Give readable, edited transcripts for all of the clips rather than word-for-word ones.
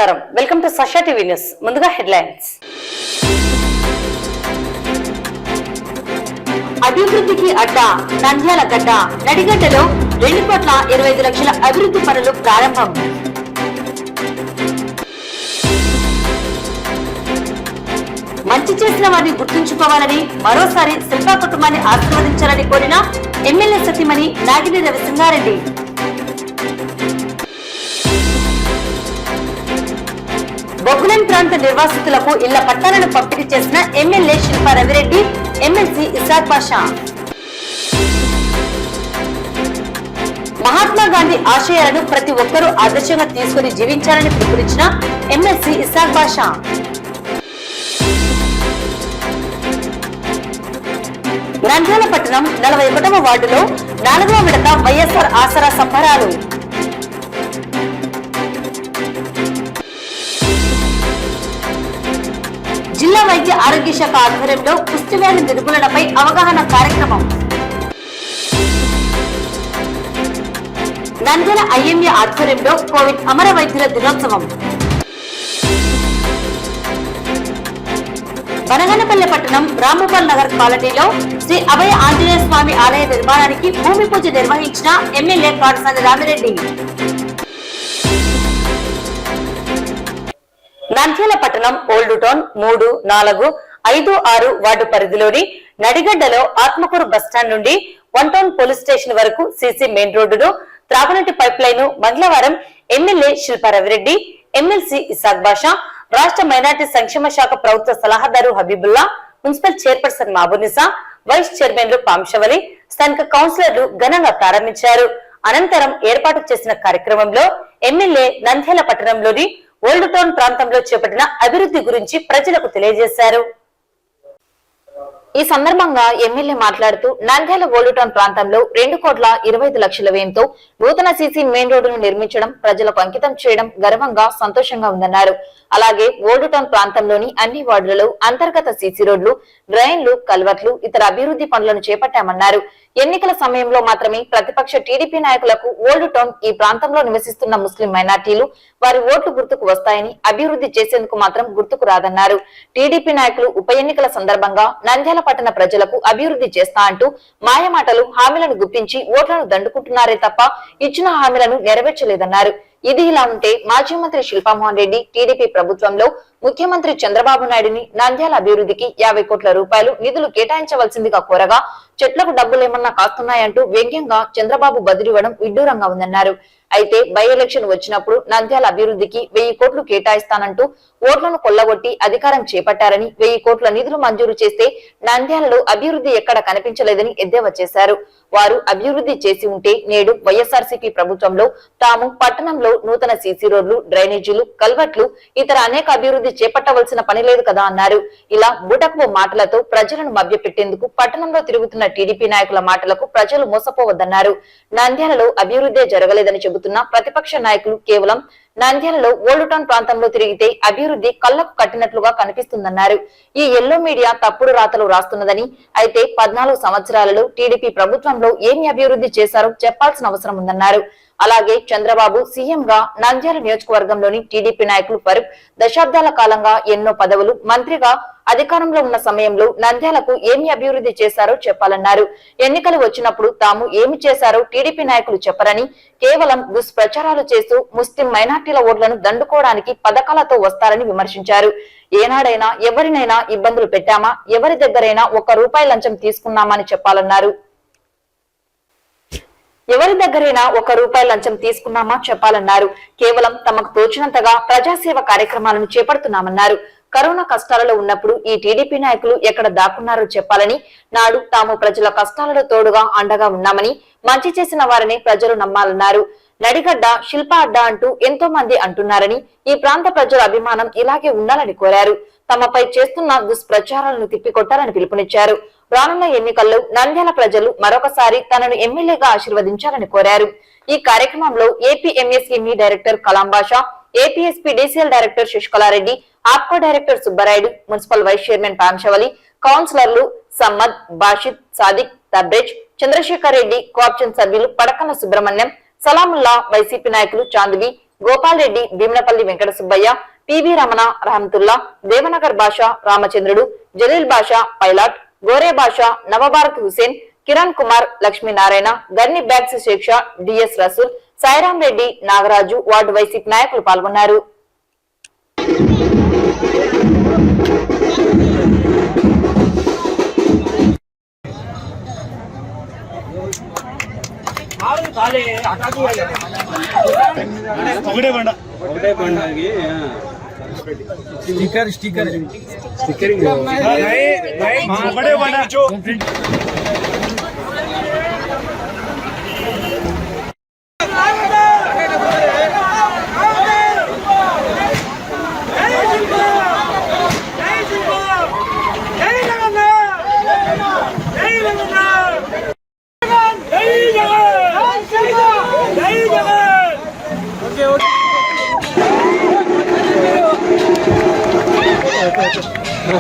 నమస్కారం, welcome to Sasha TV news. ముందుగా headlines. అభివృద్ధికి అడ్డా నంద్యాల గడ్డ. నడిగడ్డలో 2,25,00,000 అభివృద్ధి పనులు ప్రారంభం. మంచి చేసిన వారిని గుర్తుంచుకోవాలని, మరోసారి శిల్పా కుటుంబాన్ని ఆశీర్వదించాలని కోరిన ఎమ్మెల్యే సతీమణి నాగిని రవిసింగారెడ్డి. బొగ్గులెన్ ప్రాంత నిర్వాసితులకు ఇళ్ల పట్టాలను పంపిణీ చేసిన ఎమ్మెల్యే శిల్పా రవిరెడ్డి, ఎమ్మెల్సీ ఇసాక్ బాషా. మహాత్మా గాంధీ ఆశయాలను ప్రతి ఒక్కరూ ఆదర్శంగా తీసుకుని జీవించాలని పిలుపునిచ్చిన ఎమ్మెల్సీ ఇసాక్ బాషా. నంద్యాల పట్టణం 41వ వార్డులో 4వ విడత వైఎస్ఆర్ ఆసరా సంబరాలు. జిల్లా వైద్య ఆరోగ్య శాఖ ఆధ్వర్యంలో కుష్ఠవ్యాధి నిర్మూలనపై అవగాహన కార్యక్రమం. నంద్యాల ఐఎంఏ ఆధ్వర్యంలో కోవిడ్ అమర వైద్యుల దినోత్సవం. బనగనపల్లె పట్టణం రాంభూపాల్ నగర్ కాలనీలో శ్రీ అభయ ఆంజనేయ స్వామి ఆలయ నిర్మాణానికి భూమి పూజ నిర్వహించిన ఎమ్మెల్యే కాటసాని రామిరెడ్డి. నంద్యాల పట్టణం ఓల్డ్ టౌన్ 3, 4, 5, 6 వార్డు పరిధిలోని నడిగడ్డలో ఆత్మకూరు బస్టాండ్ నుండి 1 టౌన్ పోలీస్ స్టేషన్ వరకు సీసీ మెయిన్ రోడ్డును, త్రాగునీటి పైప్ లైన్ మంగళవారం ఎమ్మెల్యే శిల్పా రవిరెడ్డి, ఎమ్మెల్సీ ఇసాక్ బాషా, రాష్ట్ర మైనార్టీ సంక్షేమ శాఖ ప్రభుత్వ సలహాదారు హబీబుల్లా, మున్సిపల్ చైర్పర్సన్ మహబూనిసా, వైస్ చైర్మన్లు పాంశవలి, స్థానిక కౌన్సిలర్లు ఘనంగా ప్రారంభించారు. అనంతరం ఏర్పాటు చేసిన కార్యక్రమంలో ఎమ్మెల్యే నంద్యాల పట్టణంలోని ఓల్డ్ టౌన్ ప్రాంతంలో చేపట్టిన అభివృద్ధి గురించి ప్రజలకు తెలియజేశారు. ఈ సందర్భంగా ఎమ్మెల్యే మాట్లాడుతూ నంద్యాల ఓల్డ్ టౌన్ ప్రాంతంలో 2,25,00,000 వ్యయంతో నూతన సీసీ మెయిన్ రోడ్డును నిర్మించడం, ప్రజలకు అంకితం చేయడం గర్వంగా, సంతోషంగా ఉందన్నారు. అలాగే ఓల్డ్ టౌన్ ప్రాంతంలోని అన్ని వార్డులలో అంతర్గత సీసీ రోడ్లు, డ్రైన్లు, కల్వర్ట్లు, ఇతర అభివృద్ధి పనులను చేపట్టామన్నారు. ఎన్నికల సమయంలో మాత్రమే ప్రతిపక్ష టీడీపీ నాయకులకు ఓల్డ్ టౌన్ ఈ ప్రాంతంలో నివసిస్తున్న ముస్లిం మైనార్టీలు వారి ఓట్లు గుర్తుకు వస్తాయని, అభివృద్ధి చేసేందుకు మాత్రం గుర్తుకు రాదన్నారు. టీడీపీ నాయకులు ఉప ఎన్నికల సందర్భంగా నంద్యాల పట్టణ ప్రజలకు అభివృద్ధి చేస్తా అంటూ మాయమాటలు, హామీలను గుప్పించి ఓట్లను దండుకుంటున్నారే తప్ప ఇచ్చిన హామీలను నెరవేర్చలేదన్నారు. ఇది ఇలా ఉంటే మాజీ మంత్రి శిల్పామోహన్ రెడ్డి టీడీపీ ప్రభుత్వంలో ముఖ్యమంత్రి చంద్రబాబు నాయుడిని నంద్యాల అభివృద్ధికి 50 కోట్ల రూపాయలు నిధులు కేటాయించవలసిందిగా కోరగా చెట్లకు డబ్బులేమన్నా కాస్తున్నాయంటూ వ్యంగ్యంగా చంద్రబాబు బదిలివ్వడం విడ్డూరంగా ఉందన్నారు. అయితే బై ఎలక్షన్ వచ్చినప్పుడు నంద్యాల అభివృద్ధికి 1000 కోట్లు కేటాయిస్తానంటూ ఓట్లను కొల్లగొట్టి అధికారం చేపట్టారని, 1000 కోట్ల నిధులు మంజూరు చేస్తే నంద్యాలలో అభివృద్ధి ఎక్కడ కనిపించలేదని ఎద్దేవా చేశారు. వారు అభివృద్ధి చేసి ఉంటే నేడు వైఎస్ఆర్సీపీ ప్రభుత్వంలో తాము పట్టణంలో నూతన సీసీ రోడ్లు, డ్రైనేజీలు, కల్వర్ట్లు, ఇతర అనేక అభివృద్ధి చేపట్టవలసిన పని లేదు కదా అన్నారు. ఇలా బుటకపు మాటలతో ప్రజలను మభ్యపెట్టేందుకు పట్టణంలో తిరుగుతున్న టీడీపీ నాయకుల మాటలకు ప్రజలు మోసపోవద్దన్నారు. నంద్యాలలో అభివృద్ధి జరగలేదని చెబుతున్న ప్రతిపక్ష నాయకులు కేవలం నంద్యాలలో ఓల్డ్ టౌన్ ప్రాంతంలో తిరిగితే అభివృద్ధి కళ్లకు కట్టినట్లుగా కనిపిస్తుందన్నారు. ఈ ఎల్లో మీడియా తప్పుడు రాతలు రాస్తున్నదని, అయితే 14 సంవత్సరాలలో టీడీపీ ప్రభుత్వంలో ఏమి అభివృద్ధి చేశారో చెప్పాల్సిన అవసరం ఉందన్నారు. అలాగే చంద్రబాబు సీఎం గా నంద్యాల నియోజకవర్గంలోని టీడీపీ నాయకులు ఫరూక్ దశాబ్దాల కాలంగా ఎన్నో పదవులు, మంత్రిగా అధికారంలో ఉన్న సమయంలో నంద్యాలకు ఏమి అభివృద్ధి చేశారో చెప్పాలన్నారు. ఎన్నికలు వచ్చినప్పుడు తాము ఏమి చేశారో టీడీపీ నాయకులు చెప్పరని, కేవలం దుష్ప్రచారాలు చేస్తూ ముస్లిం మైనార్టీల ఓట్లను దండుకోవడానికి పథకాలతో వస్తారని విమర్శించారు. ఏనాడైనా ఎవరినైనా ఇబ్బందులు పెట్టామా, ఎవరి దగ్గరైనా ₹1 లంచం తీసుకున్నామని చెప్పాలన్నారు. ఎవరి దగ్గరైనా ₹1 లంచం తీసుకున్నామా చెప్పాలన్నారు. కేవలం తమకు తోచినంతగా ప్రజాసేవ కార్యక్రమాలను చేపడుతున్నామన్నారు. కరోనా కష్టాలలో ఉన్నప్పుడు ఈ టీడీపీ నాయకులు ఎక్కడ దాక్కున్నారో చెప్పాలని, నాడు తాము ప్రజల కష్టాలలో తోడుగా అండగా ఉన్నామని, మంచి చేసిన వారిని ప్రజలు నమ్మాలన్నారు. నడిగడ్డ శిల్పా అడ్డా అంటూ ఎంతో మంది అంటున్నారని, ఈ ప్రాంత ప్రజల అభిమానం ఇలాగే ఉండాలని కోరారు. తమపై చేస్తున్న దుష్ప్రచారాలను తిప్పికొట్టాలని పిలుపునిచ్చారు. రానున్న ఎన్నికల్లో నంద్యాల ప్రజలు మరొకసారి తనను ఎమ్మెల్యేగా ఆశీర్వదించాలని కోరారు. ఈ కార్యక్రమంలో AP MSME director Kalam Basha, APSP DCL director Sasikalareddy, Apco director Subbarayudu, municipal vice chairman Pamsavali, కౌన్సిలర్లు సమ్మద్, బాషిద్, సాదిక్, తబ్రేజ్, చంద్రశేఖర్ రెడ్డి, కోఆప్షన్ సభ్యులు పడకన్న సుబ్రహ్మణ్యం, సలాముల్లా, వైసీపీ నాయకులు చాందివి, గోపాల్ రెడ్డి, భీమనపల్లి వెంకట సుబ్బయ్య, పివి రమణ, రహమతుల్లా, దేవనగర్ బాషా, రామచంద్రుడు, జలీల్ బాషా, పైలాట్, గోరే బాషా, నవభారత్ హుసేన్, కిరణ్ కుమార్, లక్ష్మీనారాయణ, గర్ని బ్యాగ్స్ శిక్ష, డిఎస్ రసూల్, సాయిరాం రెడ్డి, నాగరాజు, వార్డు వైసీపీ నాయకులు పాల్గొన్నారు. स्टिकर स्टिकर स्टिकरिंग बड़े बना जो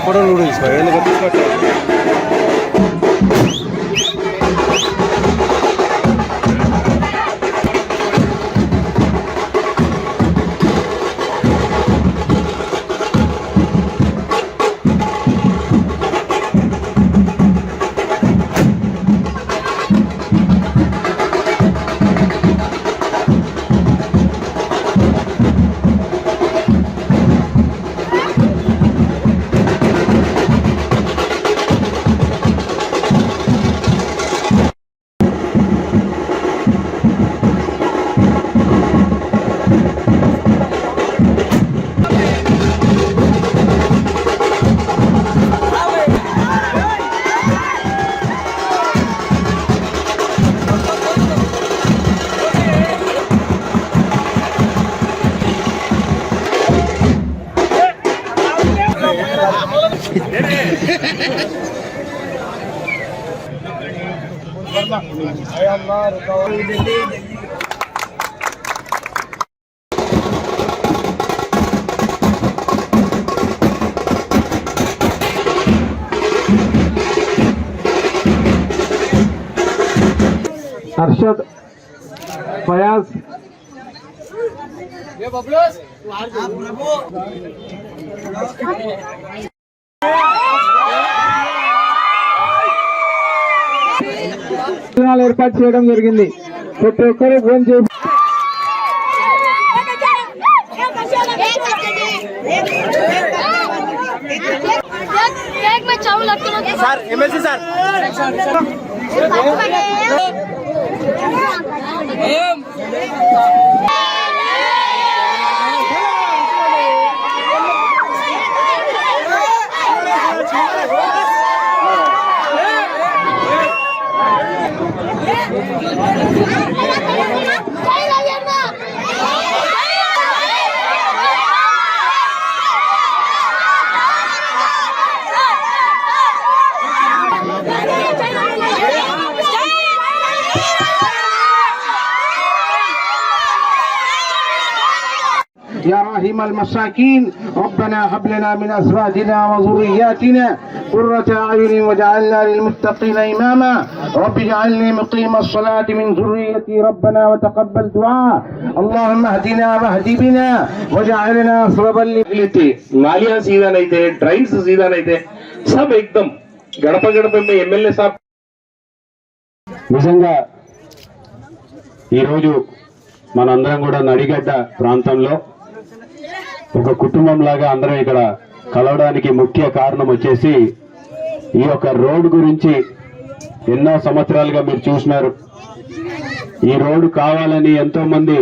फोटो नूडल्स अरशद फयाज ఏర్పాటు చేయడం జరిగింది. ప్రతి ఒక్కరు ఫోన్ చేసి సార్ ఎమ్మెల్సీ సార్ يا رحيم المساكين ربنا هب لنا من ازواجنا وذرياتنا قرة اعين واجعلنا للمتقين اماما رب اجعلني مقيم الصلاة من ذريتي ربنا وتقبل دعاء اللهم اهدنا واهد بنا واجعلنا سببا नालियां सीधा नहीं थे, ड्राइन्स सीधा नहीं थे, सब एकदम गड़प गड़प में एमएलए साहब నిజంగా ఈరోజు మనందరం కూడా నడిగడ్డ ప్రాంతంలో ఒక కుటుంబం లాగా అందరం ఇక్కడ కలవడానికి ముఖ్య కారణం వచ్చేసి ఈ యొక్క రోడ్డు గురించి ఎన్నో సంవత్సరాలుగా మీరు చూసినారు. ఈ రోడ్డు కావాలని ఎంతో మంది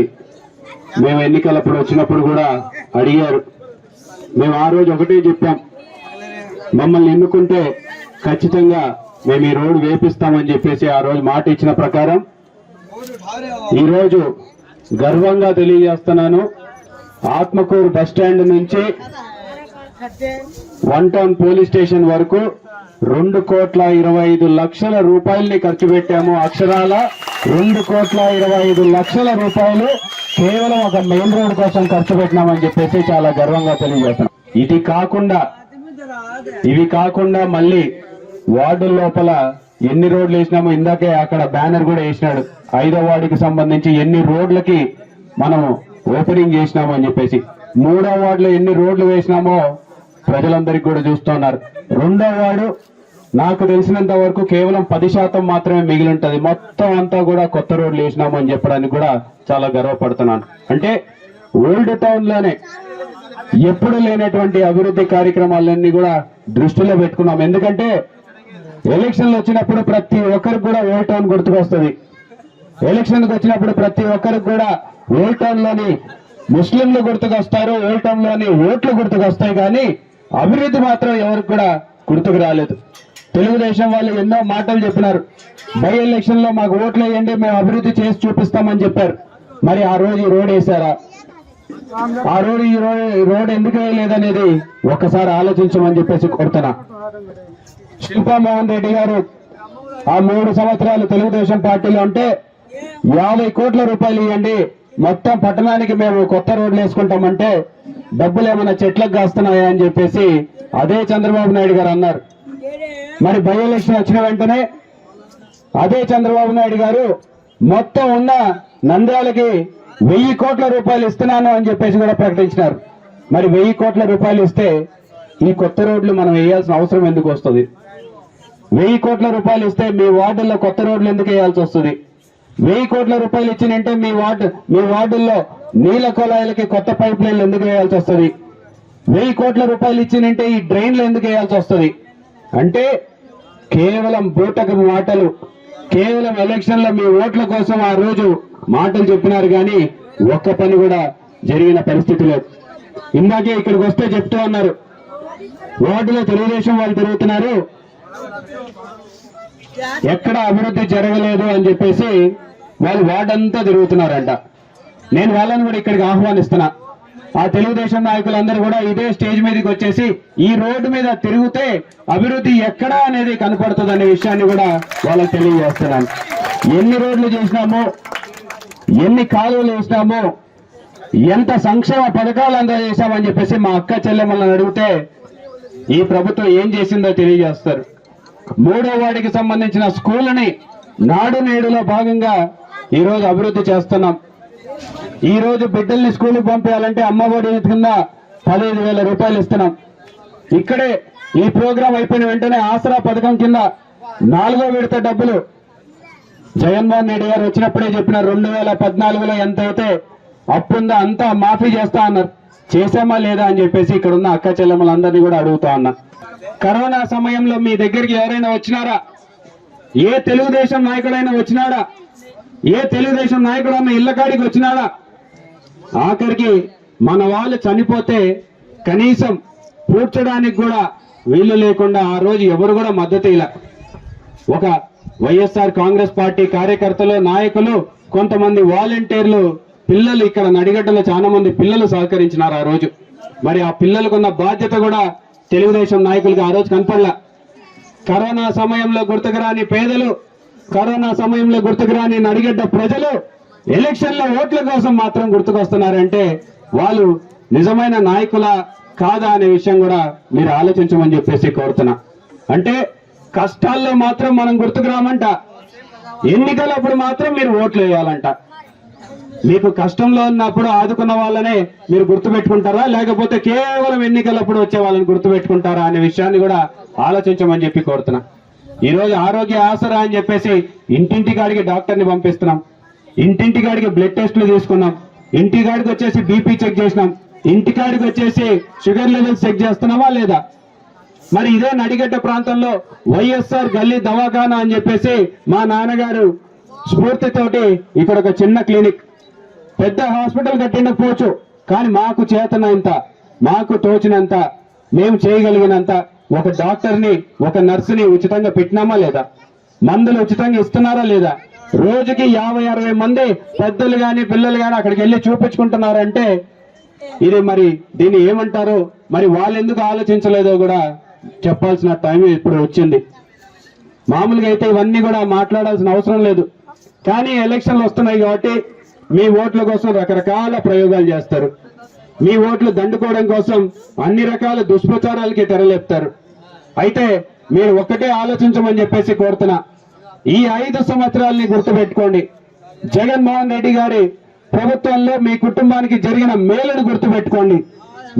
మేము ఎన్నికలప్పుడు వచ్చినప్పుడు కూడా అడిగారు. మేము ఆ రోజు ఒకటే చెప్పాం, మమ్మల్ని ఎన్నుకుంటే ఖచ్చితంగా మేము ఈ రోడ్డు వేపిస్తామని చెప్పేసి ఆ రోజు మాట ఇచ్చిన ప్రకారం ఈరోజు గర్వంగా తెలియజేస్తున్నాను. ఆత్మకూరు బస్ స్టాండ్ నుంచి 1 టౌన్ పోలీస్ స్టేషన్ వరకు 2,25,00,000 రూపాయల్ని ఖర్చు పెట్టాము. అక్షరాల 2,25,00,000 రూపాయలు కేవలం ఒక మెయిన్ రోడ్ కోసం ఖర్చు పెట్టినామని చెప్పేసి చాలా గర్వంగా తెలియజేస్తున్నాం. ఇవి కాకుండా మళ్ళీ వార్డు లోపల ఎన్ని రోడ్లు వేసినామో ఇందాకే అక్కడ బ్యానర్ కూడా వేసినాడు. 5వ వార్డుకి సంబంధించి ఎన్ని రోడ్లకి మనము ఓపెనింగ్ చేసినాము అని చెప్పేసి. 3వ వార్డులో ఎన్ని రోడ్లు వేసినామో ప్రజలందరికీ కూడా చూస్తున్నారు. 2వ వార్డు నాకు తెలిసినంత వరకు కేవలం 10% మాత్రమే మిగిలి ఉంటది. మొత్తం అంతా కూడా కొత్త రోడ్లు వేసినాము అని చెప్పడానికి కూడా చాలా గర్వపడుతున్నాను. అంటే ఓల్డ్ టౌన్ లోనే ఎప్పుడు లేనటువంటి అభివృద్ధి కార్యక్రమాలన్నీ కూడా దృష్టిలో పెట్టుకున్నాం. ఎందుకంటే ఎలక్షన్లు వచ్చినప్పుడు ప్రతి ఒక్కరికి కూడా ఓల్డ్ టౌన్ గుర్తుకొస్తుంది. ఎలక్షన్కి వచ్చినప్పుడు ప్రతి ఒక్కరికి కూడా ఓల్డ్ టౌన్ లోని ముస్లింలు గుర్తుకొస్తారు, ఓల్డ్ టౌన్ లోని ఓట్లు గుర్తుకొస్తాయి, కానీ అభివృద్ధి మాత్రం ఎవరికి కూడా గుర్తుకు రాలేదు. తెలుగుదేశం వాళ్ళు ఎన్నో మాటలు చెప్పినారు. బై ఎలక్షన్ లో మాకు ఓట్లు వేయండి, మేము అభివృద్ధి చేసి చూపిస్తామని చెప్పారు. మరి ఆ రోజు ఈ రోడ్ వేశారా? ఆ రోజు ఈ రోడ్ ఎందుకు వేయలేదనేది ఒక్కసారి ఆలోచించమని చెప్పేసి కోరుతున్నా. శిల్పా మోహన్ రెడ్డి గారు ఆ 3 సంవత్సరాలు తెలుగుదేశం పార్టీలో ఉంటే 50 కోట్ల రూపాయలు ఇవ్వండి, మొత్తం పట్టణానికి మేము కొత్త రోడ్లు వేసుకుంటామంటే డబ్బులు ఏమైనా చెట్లకు కాస్తున్నాయా అని చెప్పేసి అదే చంద్రబాబు నాయుడు గారు అన్నారు. మరి బై ఎలక్షన్ వచ్చిన వెంటనే అదే చంద్రబాబు నాయుడు గారు మొత్తం ఉన్న నంద్యాలకి 1000 కోట్ల రూపాయలు ఇస్తున్నాను అని చెప్పేసి కూడా ప్రకటించినారు. మరి 1000 కోట్ల రూపాయలు ఇస్తే ఈ కొత్త రోడ్లు మనం వేయాల్సిన అవసరం ఎందుకు వస్తుంది? 1000 కోట్ల రూపాయలు ఇస్తే మీ వార్డుల్లో కొత్త రోడ్లు ఎందుకు వేయాల్సి వస్తుంది? 1000 కోట్ల రూపాయలు ఇచ్చినంటే మీ వార్డుల్లో నీళ్ల కుళాయిలకి కొత్త పైప్ లైన్లు ఎందుకు వేయాల్సి వస్తుంది? 1000 కోట్ల రూపాయలు ఇచ్చినంటే ఈ డ్రైన్లు ఎందుకు వేయాల్సి వస్తుంది? అంటే కేవలం బూటకు మాటలు, కేవలం ఎలక్షన్ లో మీ ఓట్ల కోసం ఆ రోజు మాటలు చెప్పినారు, కానీ ఒక్క పని కూడా జరిగిన పరిస్థితి లేదు. ఇందాకే ఇక్కడికి వస్తే చెప్తూ ఉన్నారు, వార్డులో తెలుగుదేశం వాళ్ళు తిరుగుతున్నారు, ఎక్కడ అభివృద్ధి జరగలేదు అని చెప్పేసి వాళ్ళు వార్డంతా తిరుగుతున్నారంట. నేను వాళ్ళని కూడా ఇక్కడికి ఆహ్వానిస్తున్నా. ఆ తెలుగుదేశం నాయకులందరూ కూడా ఇదే స్టేజ్ మీదకి వచ్చేసి ఈ రోడ్డు మీద తిరిగితే అభివృద్ధి ఎక్కడా అనేది కనపడుతుంది అనే విషయాన్ని కూడా వాళ్ళకి తెలియజేస్తున్నాను. ఎన్ని రోడ్లు చేసినామో, ఎన్ని కాలువలు వేసినామో, ఎంత సంక్షేమ పథకాలు అందజేశామని చెప్పేసి మా అక్క చెల్లెమ్మలను అడిగితే ఈ ప్రభుత్వం ఏం చేసిందో తెలియజేస్తారు. 3వ వార్డుకి సంబంధించిన స్కూల్ని నాడు నేడులో భాగంగా ఈ రోజు అభివృద్ధి చేస్తున్నాం. ఈ రోజు బిడ్డల్ని స్కూల్కి పంపించాలంటే అమ్మఒడి కింద 15,000 రూపాయలు ఇస్తున్నాం. ఇక్కడే ఈ ప్రోగ్రాం అయిపోయిన వెంటనే ఆసరా పథకం కింద 4వ విడత డబ్బులు జగన్మోహన్ రెడ్డి గారు వచ్చినప్పుడే చెప్పినారు. 2014లో ఎంత అయితే అప్పు ఉందో అంతా మాఫీ చేస్తా అన్నారు. చేసామా లేదా అని చెప్పేసి ఇక్కడ ఉన్న అక్క చెల్లెమ్మలందరినీ కూడా అడుగుతా ఉన్నా. కరోనా సమయంలో మీ దగ్గరికి ఎవరైనా వచ్చినారా? ఏ తెలుగుదేశం నాయకుడైనా వచ్చినాడా? ఏ తెలుగుదేశం నాయకుడైనా ఇళ్ల కాడికి వచ్చినాడా? ఆఖరికి మన వాళ్ళు చనిపోతే కనీసం పూడ్చడానికి కూడా వీలు లేకుండా ఆ రోజు ఎవరు కూడా మద్దతు ఇలా. ఒక వైఎస్ఆర్ కాంగ్రెస్ పార్టీ కార్యకర్తలు, నాయకులు, కొంతమంది వాలంటీర్లు, పిల్లలు, ఇక్కడ నడిగడ్డలో చాలా మంది పిల్లలు సహకరించినారు ఆ రోజు. మరి ఆ పిల్లలకున్న బాధ్యత కూడా తెలుగుదేశం నాయకులకు ఆ రోజు కనపడలా. కరోనా సమయంలో గుర్తుకురాని పేదలు, కరోనా సమయంలో గుర్తుకురాని నడిగడ్డ ప్రజలు ఎలక్షన్ల ఓట్ల కోసం మాత్రం గుర్తుకొస్తున్నారంటే వాళ్ళు నిజమైన నాయకుల కాదా అనే విషయం కూడా మీరు ఆలోచించమని చెప్పేసి కోరుతున్నా. అంటే కష్టాల్లో మాత్రం మనం గుర్తుకురామంట, ఎన్నికలప్పుడు మాత్రం మీరు ఓట్లు వేయాలంట. మీకు కష్టంలో ఉన్నప్పుడు ఆదుకున్న వాళ్ళనే మీరు గుర్తుపెట్టుకుంటారా, లేకపోతే కేవలం ఎన్నికలప్పుడు వచ్చే వాళ్ళని గుర్తుపెట్టుకుంటారా అనే విషయాన్ని కూడా ఆలోచించమని చెప్పి కోరుతున్నా. ఈ రోజు ఆరోగ్య ఆసరా అని చెప్పేసి ఇంటింటికాడికి డాక్టర్ని పంపిస్తున్నాం, ఇంటింటికాడికి బ్లడ్ టెస్టులు తీసుకున్నాం, ఇంటికాడికి వచ్చేసి బీపీ చెక్ చేసినాం, ఇంటికాడికి వచ్చేసి షుగర్ లెవెల్స్ చెక్ చేస్తున్నామా లేదా? మరి ఇదే నడిగడ్డ ప్రాంతంలో వైఎస్ఆర్ గల్లీ దవాఖానా అని చెప్పేసి మా నాన్నగారు స్ఫూర్తితోటి ఇక్కడ ఒక చిన్న క్లినిక్, పెద్ద హాస్పిటల్ కట్టిండకపోవచ్చు, కానీ మాకు చేతనంత, మాకు తోచినంత, మేము చేయగలిగినంత ఒక డాక్టర్ని, ఒక నర్సుని ఉచితంగా పెట్టినామా లేదా? మందులు ఉచితంగా ఇస్తున్నారా లేదా? రోజుకి 50-60 మంది పెద్దలు గాని పిల్లలు గాని అక్కడికి వెళ్ళి చూపించుకుంటున్నారంటే ఇది మరి దీన్ని ఏమంటారో, మరి వాళ్ళు ఎందుకు ఆలోచించలేదో కూడా చెప్పాల్సిన టైం ఇప్పుడు వచ్చింది. మామూలుగా అయితే ఇవన్నీ కూడా మాట్లాడాల్సిన అవసరం లేదు, కానీ ఎలక్షన్లు వస్తున్నాయి కాబట్టి మీ ఓట్ల కోసం రకరకాల ప్రయోగాలు చేస్తారు. మీ ఓట్లు దండుకోవడం కోసం అన్ని రకాల దుష్ప్రచారాలకి తెరలేపుతారు. అయితే మీరు ఒక్కటే ఆలోచించమని చెప్పేసి కోరుతున్నా. ఈ 5 సంవత్సరాలని గుర్తుపెట్టుకోండి. జగన్మోహన్ రెడ్డి గారి ప్రభుత్వంలో మీ కుటుంబానికి జరిగిన మేలును గుర్తుపెట్టుకోండి.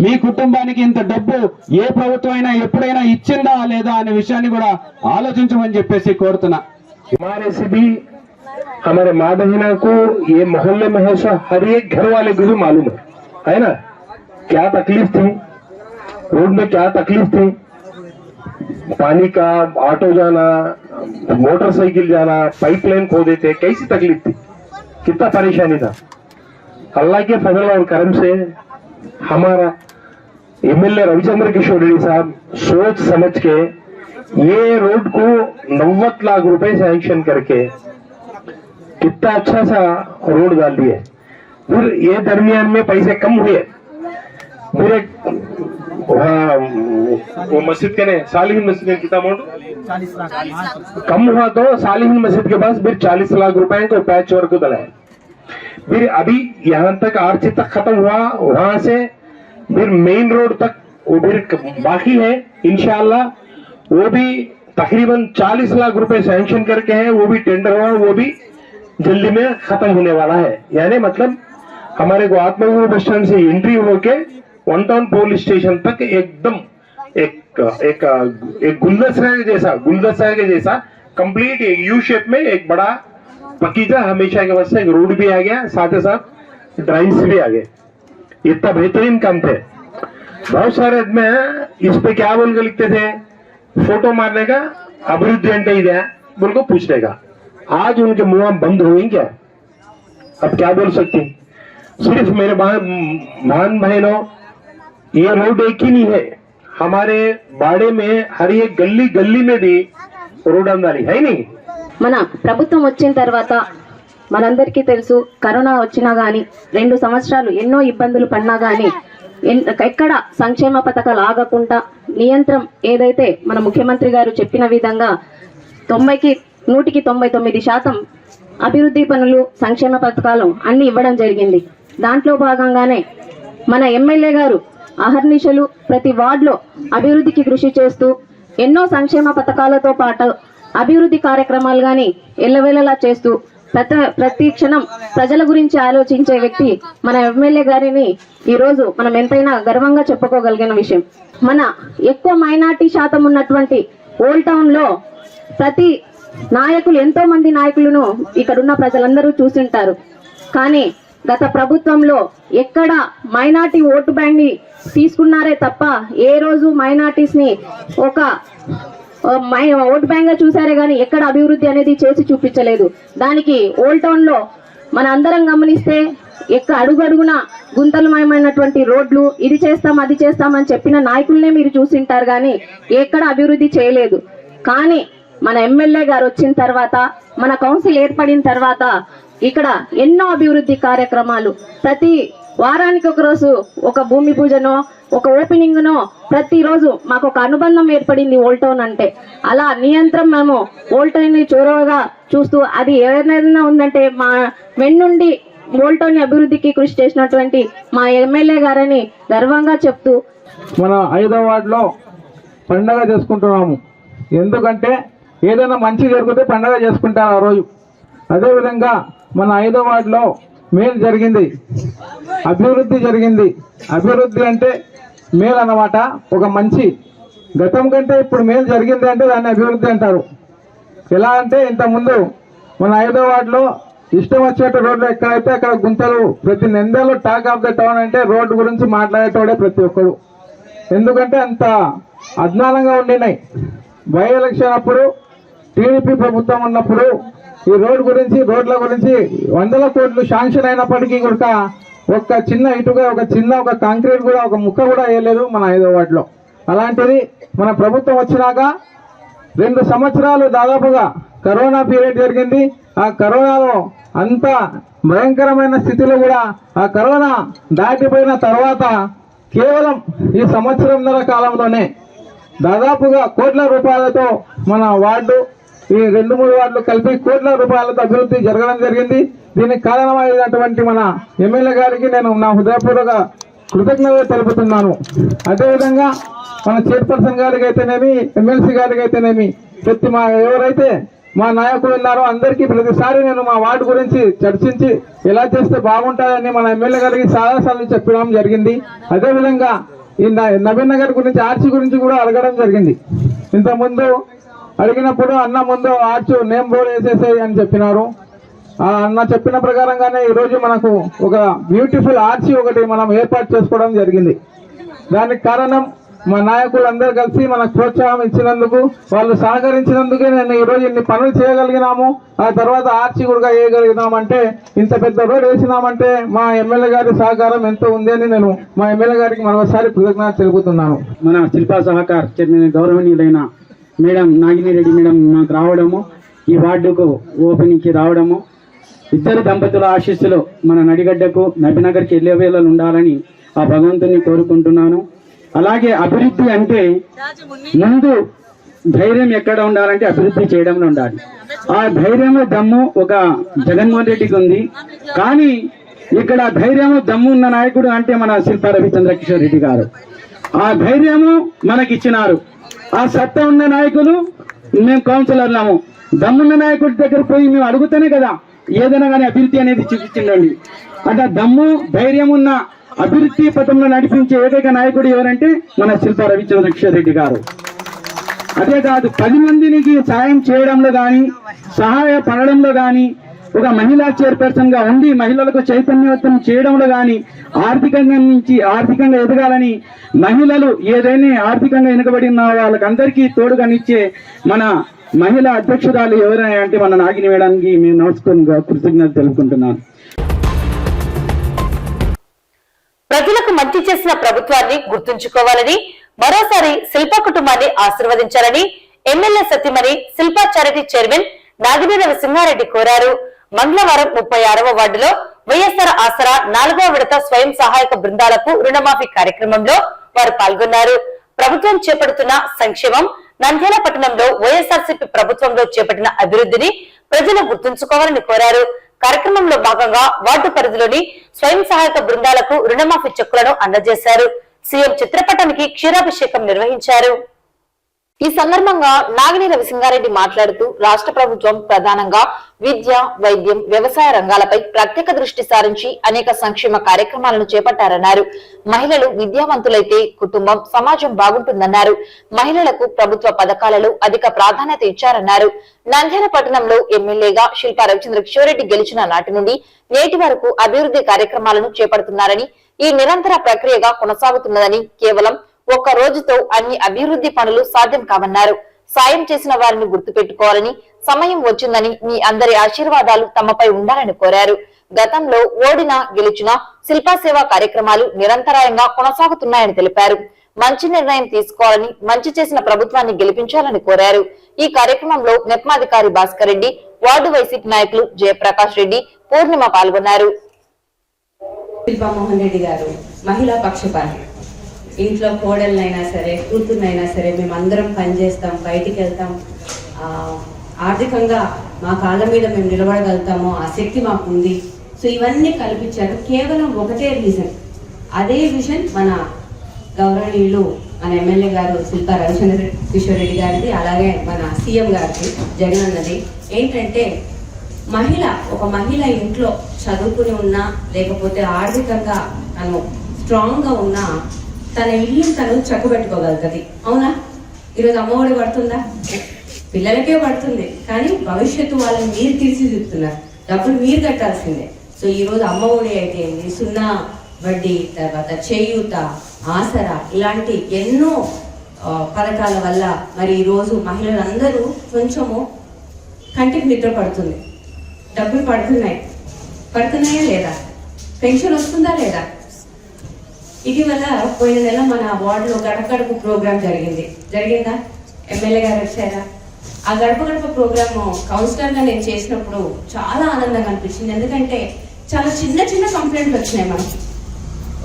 మీ కుటుంబానికి ఇంత డబ్బు ఏ ప్రభుత్వం అయినా ఎప్పుడైనా ఇచ్చిందా లేదా అనే విషయాన్ని కూడా ఆలోచించమని చెప్పేసి కోరుతున్నా. हमारे से भी हमारे माँ बहना को ये मोहल्ले में है सो हर एक घर वाले को भी मालूम है ना, क्या तकलीफ थी रोड में, क्या तकलीफ थी, पानी का, ऑटो जाना, मोटरसाइकिल जाना, पाइपलाइन खोदे थे, कैसी तकलीफ थी, कितना परेशानी था। अल्लाह के फजल और करम से हमारा एमएलए रविचंद्र किशोर रेड्डी साहब सोच समझ के ये रोड को 90 लाख रुपए सैंक्शन करके कितना अच्छा सा रोड डाल दिए। फिर ये दरमियान में पैसे कम हुए, फिर एक वो मस्जिद के ने सालिहीन मस्जिद में कितना अमाउंट कम हुआ, तो सालिहीन मस्जिद के पास फिर 40 लाख रुपए को पैच वर्क को डलाए। फिर अभी यहाँ तक आरची तक खत्म हुआ, वहां से फिर मेन रोड तक वो फिर बाकी है। इंशाअल्लाह वो भी तकरीबन 40 लाख रुपए सैंक्शन करके है, वो भी टेंडर हुआ, वो भी जल्दी में खत्म होने वाला है। यानी मतलब हमारे को आत्मगुरु बस स्टैंड से एंट्री होके वन टाउन पुलिस स्टेशन तक एकदम एक गुलदस्ता के जैसा कंप्लीट एक यू शेप में एक बड़ा पकीजा हमेशा के वास्ते एक रोड भी आ गया, साथ ही साथ ड्राइंग्स भी आ गए। इतना बेहतरीन काम थे। बहुत सारे आदमी इस पे क्या बोल के लिखते थे, फोटो मारने का अभिवृद्धि अंटे ही दिया बोल को पूछने का। आज उनके मुंह बंद हुई क्या, अब क्या बोल सकती। सिर्फ मेरे बहन बहनों, ये रोड एक ही नहीं है, हमारे बाड़े में हर एक गली गली में भी रोड अंदाली है नहीं। మన ప్రభుత్వం వచ్చిన తర్వాత మనందరికీ తెలుసు, కరోనా వచ్చినా గానీ 2 సంవత్సరాలు ఎన్నో ఇబ్బందులు పడినా గానీ ఎక్కడ సంక్షేమ పథకాలు ఆగకుండా నియంత్రం ఏదైతే మన ముఖ్యమంత్రి గారు చెప్పిన విధంగా 100% అభివృద్ధి పనులు, సంక్షేమ పథకాలు అన్ని ఇవ్వడం జరిగింది. దాంట్లో భాగంగానే మన ఎమ్మెల్యే గారు అహర్నిశలు ప్రతి వార్డులో అభివృద్ధికి కృషి చేస్తూ ఎన్నో సంక్షేమ పథకాలతో పాటు అభివృద్ధి కార్యక్రమాలు గాని ఎల్లవేళలా చేస్తూ ప్రతి క్షణం ప్రజల గురించి ఆలోచించే వ్యక్తి మన ఎమ్మెల్యే గారిని ఈ రోజు మనం ఎంతైనా గర్వంగా చెప్పుకోగలిగిన విషయం. మన ఎక్కువ మైనార్టీ శాతం ఉన్నటువంటి ఓల్డ్ టౌన్ లో ప్రతి నాయకులు, ఎంతో మంది నాయకులను ఇక్కడున్న ప్రజలందరూ చూసింటారు. కానీ గత ప్రభుత్వంలో ఎక్కడ మైనార్టీ ఓటు బ్యాంక్ ని తీసుకున్నారే తప్ప ఏ రోజు మైనార్టీస్ ని ఒక ఓట్ బ్యాంక్ గా చూసారే గానీ ఎక్కడ అభివృద్ధి అనేది చేసి చూపించలేదు. దానికి ఓల్డ్ టౌన్ లో మన అందరం గమనిస్తే అడుగడుగున గుంతలమయమైనటువంటి రోడ్లు, ఇది చేస్తాం అది చేస్తామని చెప్పిన నాయకులనే మీరు చూసింటారు గానీ ఎక్కడ అభివృద్ధి చేయలేదు. కానీ మన ఎమ్మెల్యే గారు వచ్చిన తర్వాత, మన కౌన్సిల్ ఏర్పడిన తర్వాత ఇక్కడ ఎన్నో అభివృద్ధి కార్యక్రమాలు, ప్రతి వారానికి ఒక రోజు ఒక భూమి పూజనో ఒక ఓపెనింగ్ నో ప్రతిరోజు మాకు ఒక అనుబంధం ఏర్పడింది ఓల్డ్ టౌన్ అంటే. అలా నియంత్రం మేము ఓల్డ్ టౌన్ ని చొరవగా చూస్తూ అది ఏదైనా ఉందంటే మా వెన్నుండి ఓల్డ్ టౌన్ అభివృద్ధికి కృషి చేసినటువంటి మా ఎమ్మెల్యే గారని గర్వంగా చెప్తూ మన 5వ వార్డులో పండగ చేసుకుంటున్నాము. ఎందుకంటే ఏదైనా మంచి జరిగితే పండగ చేసుకుంటారు ఆ రోజు. అదేవిధంగా మన 5వ వార్డులో మేలు జరిగింది, అభివృద్ధి జరిగింది. అభివృద్ధి అంటే మేలు అన్నమాట, ఒక మంచి. గతం కంటే ఇప్పుడు మేలు జరిగింది అంటే దాన్ని అభివృద్ధి అంటారు. ఎలా అంటే ఇంతకుముందు మన 5వ వార్డులో ఇష్టం వచ్చినట్టు రోడ్లు ఎక్కడైతే అక్కడ గుంతలు, ప్రతి నెందలో టాక్ ఆఫ్ ద టౌన్ అంటే రోడ్డు గురించి మాట్లాడేటోడే ప్రతి ఒక్కరు. ఎందుకంటే అంత అజ్ఞానంగా ఉండినాయి. బై ఎలక్షన్ అప్పుడు టీడీపీ ప్రభుత్వం ఉన్నప్పుడు ఈ రోడ్డు గురించి, రోడ్ల గురించి 100 కోట్లు శాంక్షన్ అయినప్పటికీ కూడా ఒక చిన్న ఇటుగా, ఒక కాంక్రీట్ కూడా, ఒక ముక్క కూడా వేయలేదు మన 5వ వార్డులో. అలాంటిది మన ప్రభుత్వం వచ్చినాక 2 సంవత్సరాలు దాదాపుగా కరోనా పీరియడ్ జరిగింది. ఆ కరోనాలో అంత భయంకరమైన స్థితిలో కూడా ఆ కరోనా దాటిపోయిన తర్వాత కేవలం ఈ సంవత్సరంన్నర కాలంలోనే దాదాపుగా కోట్ల రూపాయలతో మన వార్డు, ఈ 2-3 వార్డులు కలిపి కోట్ల రూపాయలతో అభివృద్ధి జరగడం జరిగింది. దీనికి కారణమైనటువంటి మన ఎమ్మెల్యే గారికి నేను నా హృదయపూర్వక కృతజ్ఞతలు తెలుపుతున్నాను. అదేవిధంగా మన చైర్పర్సన్ గారికి అయితేనేమి, ఎమ్మెల్సీ గారికి అయితేనేమి, ప్రతి ఎవరైతే మా నాయకులు ఉన్నారో అందరికీ ప్రతిసారి నేను మా వార్డు గురించి చర్చించి ఎలా చేస్తే బాగుంటుందని మన ఎమ్మెల్యే గారికి చాలాసార్లు చెప్పడం జరిగింది. అదేవిధంగా ఈ నవీన్ నగర్ గురించి ఆర్చి గురించి కూడా అడగడం జరిగింది. ఇంతకుముందు అడిగినప్పుడు అన్న ముందు ఆర్చ్ నేమ్ బోర్డు వేసేసాయి అని చెప్పినారు. అన్న చెప్పిన ప్రకారంగానే ఈరోజు మనకు ఒక బ్యూటిఫుల్ ఆర్చి ఒకటి మనం ఏర్పాటు చేసుకోవడం జరిగింది. దానికి కారణం మా నాయకులు అందరూ కలిసి మనకు ప్రోత్సాహం ఇచ్చినందుకు, వాళ్ళు సహకరించినందుకే నేను ఈరోజు ఇన్ని పనులు చేయగలిగినాము. ఆ తర్వాత ఆర్చి కూడా వేయగలిగినామంటే, ఇంత పెద్ద రోడ్ వేసినామంటే మా ఎమ్మెల్యే గారి సహకారం ఎంతో ఉంది అని నేను మా ఎమ్మెల్యే గారికి మరోసారి కృతజ్ఞత తెలుపుతున్నాను. మన శిల్పా సహకార్ చైర్మన్ గౌరవనీయులైన మేడం నాగినిరెడ్డి మేడం మాకు రావడము, ఈ వార్డుకు ఓపెనింగ్కి రావడము, ఇద్దరు దంపతుల ఆశీస్సులు మన నడిగడ్డకు నబీనగర్కి ఎల్లవేళలు ఉండాలని ఆ భగవంతుని కోరుకుంటున్నాను. అలాగే అభివృద్ధి అంటే ముందు ధైర్యం ఎక్కడ ఉండాలంటే అభివృద్ధి చేయడంలో ఉండాలి. ఆ ధైర్యము దమ్ము ఒక జగన్మోహన్ రెడ్డికి ఉంది. కానీ ఇక్కడ ధైర్యము దమ్ము ఉన్న నాయకుడు అంటే మన శిల్పా రవిచంద్ర కిషోర్ రెడ్డి గారు. ఆ ధైర్యము మనకిచ్చినారు. ఆ సత్తా ఉన్న నాయకులు మేము కౌన్సిలర్లము. దమ్మున్న నాయకుడి దగ్గర పోయి మేము అడుగుతానే కదా ఏదైనా కానీ అభివృద్ధి అనేది చూపించండి. అంటే దమ్ము ధైర్యం ఉన్న అభివృద్ధి పథంలో నడిపించే ఏకైక నాయకుడు ఎవరంటే మన శిల్పా రవిచంద్ర కిషోర్ రెడ్డి గారు. అదే కాదు 10 మందికి సాయం చేయడంలో కానీ, సహాయపడడంలో కానీ, ఒక మహిళా చైర్పర్సన్ గా ఉండి మహిళలకు చైతన్యవంతం చేయడంలో కానీ, ఆర్థికంగా ఎదగాలని మహిళలు ఏదైనా ఆర్థికంగా వెనుకబడిన వాళ్ళకందరికీ తోడుగానిచ్చే మన మహిళా అధ్యక్షురాలు ఎవరైనా అంటే మన నాగిని వేయడానికి మేము నమస్కారం కృతజ్ఞత తెలుపుకుంటున్నాను. ప్రజలకు మంచి చేసిన ప్రభుత్వాన్ని గుర్తుంచుకోవాలని, మరోసారి శిల్పా కుటుంబాన్ని ఆశీర్వదించాలని ఎమ్మెల్యే సతీమణి శిల్పా చారిటీ చైర్మన్ నాగిని రవిసింహారెడ్డి కోరారు. మంగళవారం 36వ వార్డులో వైఎస్ఆర్ ఆసరా 4వ విడత స్వయం సహాయక బృందాలకు రుణమాఫీ కార్యక్రమంలో వారు పాల్గొన్నారు. ప్రభుత్వం చేపడుతున్న సంక్షేమం, నంద్యాల పట్టణంలో వైఎస్ఆర్సీపీ ప్రభుత్వంలో చేపట్టిన అభివృద్ధిని ప్రజలు గుర్తుంచుకోవాలని కోరారు. కార్యక్రమంలో భాగంగా వార్డు పరిధిలోని స్వయం సహాయక బృందాలకు రుణమాఫీ చెక్కులను అందజేశారు. సీఎం చిత్రపటానికి క్షీరాభిషేకం నిర్వహించారు. ఈ సందర్భంగా నాగిని రవిసింహారెడ్డి మాట్లాడుతూ రాష్ట్ర ప్రభుత్వం ప్రధానంగా విద్య, వైద్యం, వ్యవసాయ రంగాలపై ప్రత్యేక దృష్టి సారించి అనేక సంక్షేమ కార్యక్రమాలను చేపట్టారన్నారు. మహిళలు విద్యావంతులైతే కుటుంబం, సమాజం బాగుంటుందన్నారు. మహిళలకు ప్రభుత్వ పథకాలలో అధిక ప్రాధాన్యత ఇచ్చారన్నారు. నంద్యాల పట్టణంలో ఎమ్మెల్యేగా శిల్పా రవిచంద్ర కిషోర్ రెడ్డి గెలిచిన నాటి నుండి నేటి వరకు అభివృద్ధి కార్యక్రమాలను చేపడుతున్నారని, ఈ నిరంతర ప్రక్రియగా కొనసాగుతున్నదని, కేవలం ఒక్క రోజుతో అన్ని అభివృద్ధి పనులు సాధ్యం కావన్నారు. సాయం చేసిన వారిని గుర్తు పెట్టుకోవాలని, సమయం వచ్చిందని మీ అందరి ఆశీర్వాదాలు తమపై ఉండాలని కోరారు. గతంలో ఓడినా గెలిచినా శిల్పా సేవా కార్యక్రమాలు నిరంతరాయంగా కొనసాగుతున్నాయని తెలిపారు. మంచి నిర్ణయం తీసుకోవాలని, మంచి చేసిన ప్రభుత్వాన్ని గెలిపించాలని కోరారు. ఈ కార్యక్రమంలో నెప్మాధికారి భాస్కర్ రెడ్డి, వార్డు వైసీపీ నాయకులు జయప్రకాష్ రెడ్డి, పూర్ణిమ పాల్గొన్నారు. శిల్పా మోహన్ రెడ్డి గారు మహిళా పక్షపాతి. ఇంట్లో కోడళ్ళైనా సరే, కూతుర్నైనా సరే మేమందరం పనిచేస్తాం, బయటికి వెళ్తాం, ఆర్థికంగా మా కాళ్ళ మీద మేము నిలబడగలుగుతాము, ఆ శక్తి మాకు ఉంది. సో ఇవన్నీ కల్పించారు. కేవలం ఒకటే రీజన్, అదే విజన్ మన గౌరవనీయులు మన ఎమ్మెల్యే గారు శిల్పా రవిచంద్ర కిషోర్ రెడ్డి గారిది, అలాగే మన సీఎం గారిది జగన్ అన్నది ఏంటంటే, ఒక మహిళ ఇంట్లో చదువుకుని ఉన్నా, లేకపోతే ఆర్థికంగా తను స్ట్రాంగ్గా ఉన్నా తన ఇల్లు తను చక్కబెట్టుకోగలుగుతుంది. అవునా? ఈరోజు అమ్మఒడి పడుతుందా? పిల్లలకే పడుతుంది, కానీ భవిష్యత్తు వాళ్ళని మీరు తీర్చిదిద్దుతున్నారు, డబ్బులు మీరు కట్టాల్సిందే. సో ఈరోజు అమ్మఒడి అయితే సున్నా వడ్డీ, తర్వాత చేయూత, ఆసరా, ఇలాంటి ఎన్నో పథకాల వల్ల మరి ఈరోజు మహిళలందరూ కొంచెము కంటికి నిద్ర పడుతుంది, డబ్బులు పడుతున్నాయా లేదా, పెన్షన్ వస్తుందా లేదా? ఇటీవల పోయిన నెల మన వార్డులో గడప గడప ప్రోగ్రాం జరిగిందా? ఎమ్మెల్యే గారు వచ్చారా? ఆ గడప గడప ప్రోగ్రామ్ కౌన్సిలర్గా నేను చేసినప్పుడు చాలా ఆనందంగా అనిపించింది. ఎందుకంటే చాలా చిన్న చిన్న కంప్లైంట్లు వచ్చినాయి మనకి.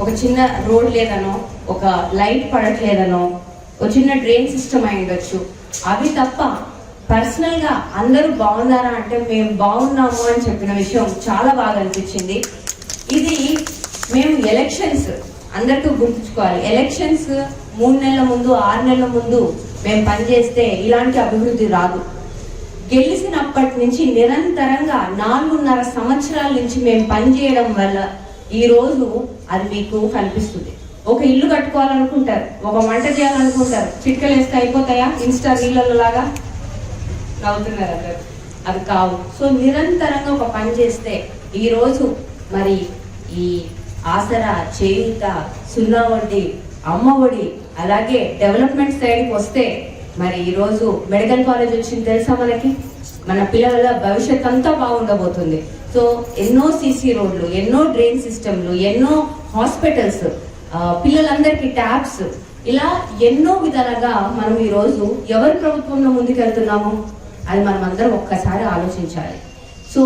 ఒక చిన్న రోడ్ లేదనో, ఒక లైట్ పడట్లేదనో, ఒక చిన్న డ్రైన్ సిస్టమ్ అయి ఉండొచ్చు. అవి తప్ప పర్సనల్గా అందరూ బాగున్నారా అంటే మేము బాగున్నాము అని చెప్పిన విషయం చాలా బాగా అనిపించింది. ఇది మేము ఎలక్షన్స్ అందరికీ గుర్తుంచుకోవాలి. ఎలక్షన్స్ 3 నెలల ముందు, 6 నెలల ముందు మేము పనిచేస్తే ఇలాంటి అభివృద్ధి రాదు. గెలిచినప్పటి నుంచి నిరంతరంగా 4.5 సంవత్సరాల నుంచి మేము పనిచేయడం వల్ల ఈ రోజు అది మీకు కనిపిస్తుంది. ఒక ఇల్లు కట్టుకోవాలనుకుంటారు, ఒక వంట చేయాలనుకుంటారు, చిట్కలు వేస్తే అయిపోతాయా ఇన్స్టా రీళ్ళలాగా? నవ్వుతున్నారు అందరు. అది కావు. సో నిరంతరంగా ఒక పని చేస్తే ఈరోజు మరి ఈ ఆసరా, చేయూత, 0 వడ్డీ, అమ్మ ఒడి, అలాగే డెవలప్మెంట్ సైడ్కి వస్తే మరి ఈరోజు మెడికల్ కాలేజ్ వచ్చింది తెలుసా మనకి. మన పిల్లల భవిష్యత్ అంతా బాగుండబోతుంది. సో ఎన్నో సీసీ రోడ్లు, ఎన్నో డ్రైన్ సిస్టమ్లు, ఎన్నో హాస్పిటల్స్, పిల్లలందరికీ ట్యాబ్స్, ఇలా ఎన్నో విధాలుగా మనం ఈరోజు ఎవరి ప్రభుత్వంలో ముందుకెళ్తున్నాము అది మనం అందరం ఒక్కసారి ఆలోచించాలి. సో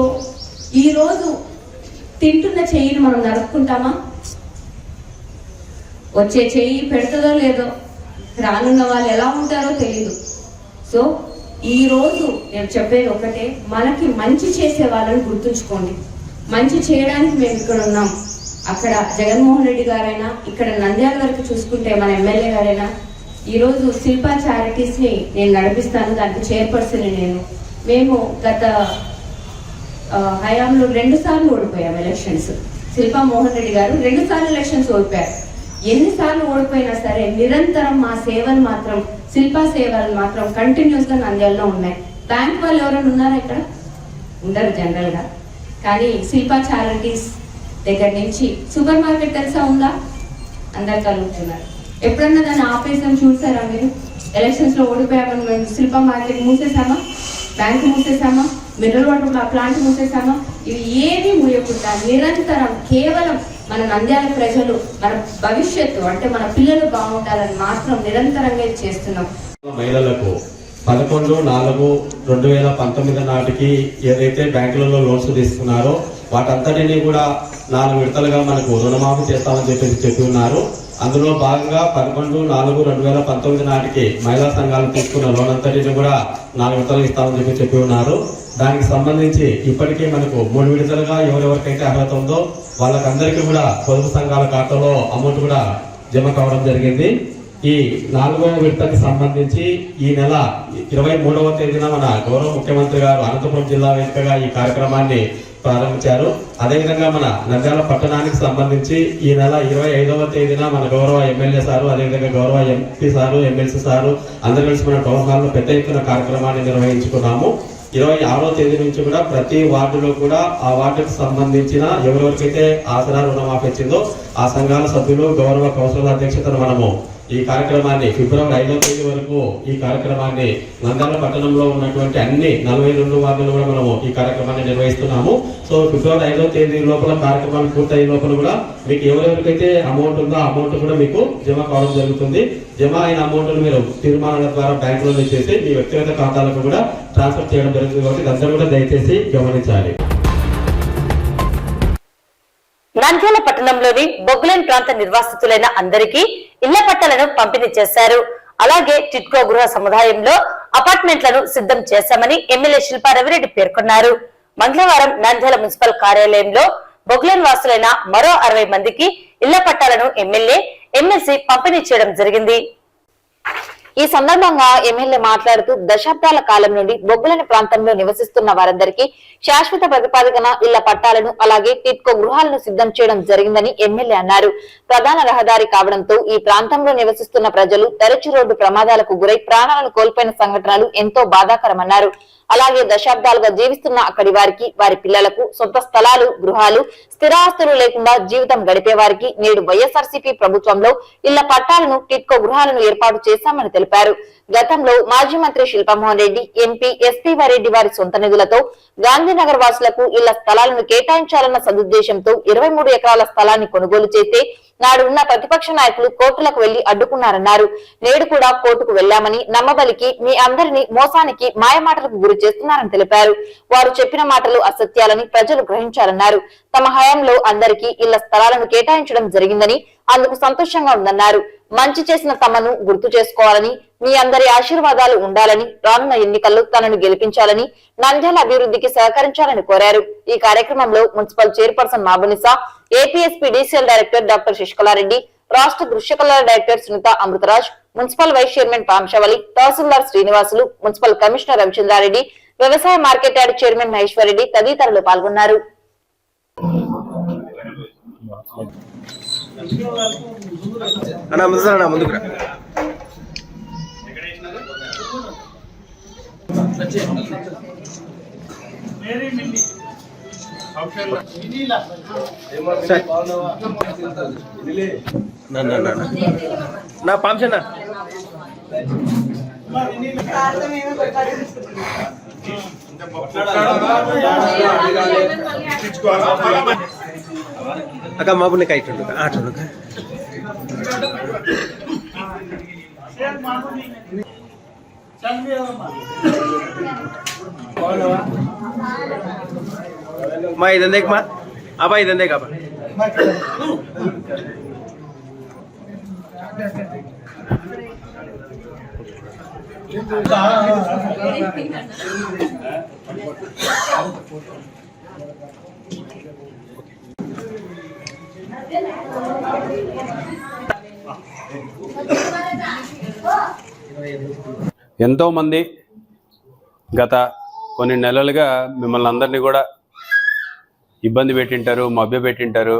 ఈరోజు తింటున్న చెయ్యిని మనం నరుక్కుంటామా? వచ్చే చెయ్యి పెడుతుందో లేదో, రానున్న వాళ్ళు ఎలా ఉంటారో తెలీదు. సో ఈరోజు నేను చెప్పేది ఒకటే, మనకి మంచి చేసే వాళ్ళని గుర్తుంచుకోండి. మంచి చేయడానికి మేము ఇక్కడ ఉన్నాం. అక్కడ జగన్మోహన్ రెడ్డి గారైనా, ఇక్కడ నంద్యాల వరకు చూసుకుంటే మన ఎమ్మెల్యే గారైనా, ఈరోజు శిల్పా చారిటీస్ని నేను నడిపిస్తాను, దానికి చైర్పర్సన్ నేను. మేము గత హయాంలో 2 సార్లు ఓడిపోయాం ఎలక్షన్స్. శిల్పా మోహన్ రెడ్డి గారు 2 సార్లు ఎలక్షన్స్ ఓడిపోయారు. ఎన్నిసార్లు ఓడిపోయినా సరే నిరంతరం మా సేవలు మాత్రం, శిల్పా సేవలు మాత్రం కంటిన్యూస్ గా నంద్యాలలో ఉన్నాయి. బ్యాంక్ వాళ్ళు ఎవరైనా ఉన్నారా ఇక్కడ? ఉండరు జనరల్ గా. కానీ శిల్పా చారిటీస్ దగ్గర నుంచి సూపర్ మార్కెట్ తెలుసా ఉందా? అందరు కలుగుతున్నారు. ఎప్పుడన్నా దాన్ని ఆపేసాం చూసారా మీరు? ఎలక్షన్స్ లో ఓడిపోయామని మేము శిల్పా మార్కెట్ మూసేసామా? బ్యాంకు మూసేసామా? మినరల్ వాటర్ ప్లాంట్ మూసేసామా? ఇవి ఏది మూయకుండా నిరంతరం కేవలం మన నంద్యాల ప్రజలు, మన భవిష్యత్తు అంటే మన పిల్లలు బాగుండాలని మాత్రం నిరంతరంగా చేస్తున్నాం. మహిళలకు 11/4/2019 నాటికి ఏదైతే బ్యాంకులలో లోన్స్ తీసుకున్నారో వాటంతటినీ కూడా 4 విడతలుగా మనకు రుణమాఫీ చేస్తామని చెప్పి ఉన్నారు. అందులో భాగంగా 11/4/2019 నాటికి మహిళా సంఘాలు తీసుకున్న లోన్ అంతటిని కూడా 4 విడతలు ఇస్తామని చెప్పి ఉన్నారు. దానికి సంబంధించి ఇప్పటికే మనకు 3 విడతలుగా ఎవరెవరికైతే అర్హత ఉందో వాళ్ళకందరికీ కూడా పొదుపు సంఘాల ఖాతాలో అమౌంట్ కూడా జమ కావడం జరిగింది. ఈ 4వ విడతకి సంబంధించి ఈ నెల 23వ తేదీన మన గౌరవ ముఖ్యమంత్రి గారు అనంతపురం జిల్లా వేదికగా ఈ కార్యక్రమాన్ని ప్రారంభించారు. అదేవిధంగా మన నంద్యాల పట్టణానికి సంబంధించి ఈ నెల 25వ తేదీన మన గౌరవ ఎమ్మెల్యే సారు, అదేవిధంగా గౌరవ ఎంపీ సారు, ఎమ్మెల్సీ సారు అందరూ కలిసి మన టౌన్ హాల్ లో పెద్ద ఎత్తున కార్యక్రమాన్ని నిర్వహించుకున్నాము. 26వ తేదీ నుంచి కూడా ప్రతి వార్డులో కూడా ఆ వార్డుకు సంబంధించిన ఎవరెవరికైతే ఆసరా రుణమాఫీ ఇచ్చిందో ఆ సంఘాల సభ్యులు, గౌరవ కౌన్సిల్ అధ్యక్షతను మనము ఈ కార్యక్రమాన్ని ఫిబ్రవరి 5వ తేదీ వరకు ఈ కార్యక్రమాన్ని నంద్యాల పట్టణంలో ఉన్నటువంటి అన్ని 42 వార్డులు కూడా మనము ఈ కార్యక్రమాన్ని నిర్వహిస్తున్నాము. సో ఫిబ్రవరి 5వ తేదీ లోపల కార్యక్రమాలు పూర్తయ్యే లోపల కూడా మీకు ఎవరెవరికైతే అమౌంట్ ఉందో ఆ అమౌంట్ కూడా మీకు జమ కావడం జరుగుతుంది. జమ అయిన అమౌంట్ మీరు తీర్మానాల ద్వారా బ్యాంకులలో చేసి మీ వ్యక్తిగత ఖాతాలకు కూడా ట్రాన్స్ఫర్ చేయడం జరుగుతుంది. కాబట్టి ఇదంతా కూడా దయచేసి గమనించాలి. నంద్యాల పట్టణంలోని బొగ్గులేని ప్రాంత నిర్వాసితులైన అందరికీ ఇళ్ల పట్టాలను పంపిణీ చేశారు. అలాగే టిట్కో గృహ సముదాయంలో అపార్ట్మెంట్లను సిద్ధం చేశామని ఎమ్మెల్యే శిల్పా రవిరెడ్డి పేర్కొన్నారు. మంగళవారం నంద్యాల మున్సిపల్ కార్యాలయంలో బొగ్గులేని వాసులైన మరో 60 మందికి ఇళ్ల పట్టాలను ఎమ్మెల్యే, ఎమ్మెల్సీ పంపిణీ చేయడం జరిగింది. ఈ సందర్భంగా ఎమ్మెల్యే మాట్లాడుతూ దశాబ్దాల కాలం నుండి బొగ్గులేని ప్రాంతంలో నివసిస్తున్న వారందరికీ శాశ్వత ప్రతిపాదికన ఇళ్ల పట్టాలను అలాగే టిట్కో గృహాలను సిద్ధం చేయడం జరిగిందని ఎమ్మెల్యే అన్నారు. ప్రధాన రహదారి కావడంతో ఈ ప్రాంతంలో నివసిస్తున్న ప్రజలు తరచు రోడ్డు ప్రమాదాలకు గురై ప్రాణాలను కోల్పోయిన సంఘటనలు ఎంతో బాధాకరమన్నారు. అలాగే దశాబ్దాలుగా జీవిస్తున్న అక్కడి వారికి, వారి పిల్లలకు సొంత స్థలాలు, గృహాలు, స్థిరాస్తులు లేకుండా జీవితం గడిపే వారికి నేడు వైఎస్ఆర్సీపీ ప్రభుత్వంలో ఇళ్ల పట్టాలను, టిట్కో గృహాలను ఏర్పాటు చేశామని తెలిపారు. గతంలో మాజీ మంత్రి శిల్పామోహన్ రెడ్డి, ఎంపీ ఎస్పీ వారెడ్డి వారి సొంత నిధులతో గాంధీనగర్ వాసులకు ఇళ్ల స్థలాలను కేటాయించాలన్న సదుద్దేశంతో 23 ఎకరాల స్థలాన్ని కొనుగోలు చేస్తే నాడు ఉన్న ప్రతిపక్ష నాయకులు కోర్టులకు వెళ్లి అడ్డుకున్నారన్నారు. నేడు కూడా కోర్టుకు వెళ్లామని, నమ్మబలికి మీ అందరినీ మోసానికి, మాయమాటలకు గురి చేస్తున్నారని తెలిపారు. వారు చెప్పిన మాటలు అసత్యాలని ప్రజలు గ్రహించాలన్నారు. తమ హయాంలో అందరికీ ఇళ్ల స్థలాలను కేటాయించడం జరిగిందని, అందుకు సంతోషంగా ఉందన్నారు. మంచి చేసిన తమను గుర్తు చేసుకోవాలని, మీ అందరి ఆశీర్వాదాలు ఉండాలని, రానున్న ఎన్నికల్లో తనను గెలిపించాలని, నంద్యాల అభివృద్ధికి సహకరించాలని కోరారు. ఈ కార్యక్రమంలో municipal chairperson Mabunisa, APSP DCL director doctor Sasikalareddy, రాష్ట్ర దృశ్య కళల director Sunitha Amruthraj, municipal vice chairman Pamsavali, tahsildar Srinivasulu, municipal commissioner Ravichandrareddy, వ్యవసాయ market yard chairman Maheshwar Reddy తదితరులు పాల్గొన్నారు. నా పంపిన అక్క మాబుని కైట్టుండు ఆటుండు మా ఇదందే మా అబ్బా ఇదందే కాబా ఎంతో మంది గత కొన్ని నెలలుగా మిమ్మల్ని అందరినీ కూడా ఇబ్బంది పెట్టింటారు, మభ్య పెట్టింటారు,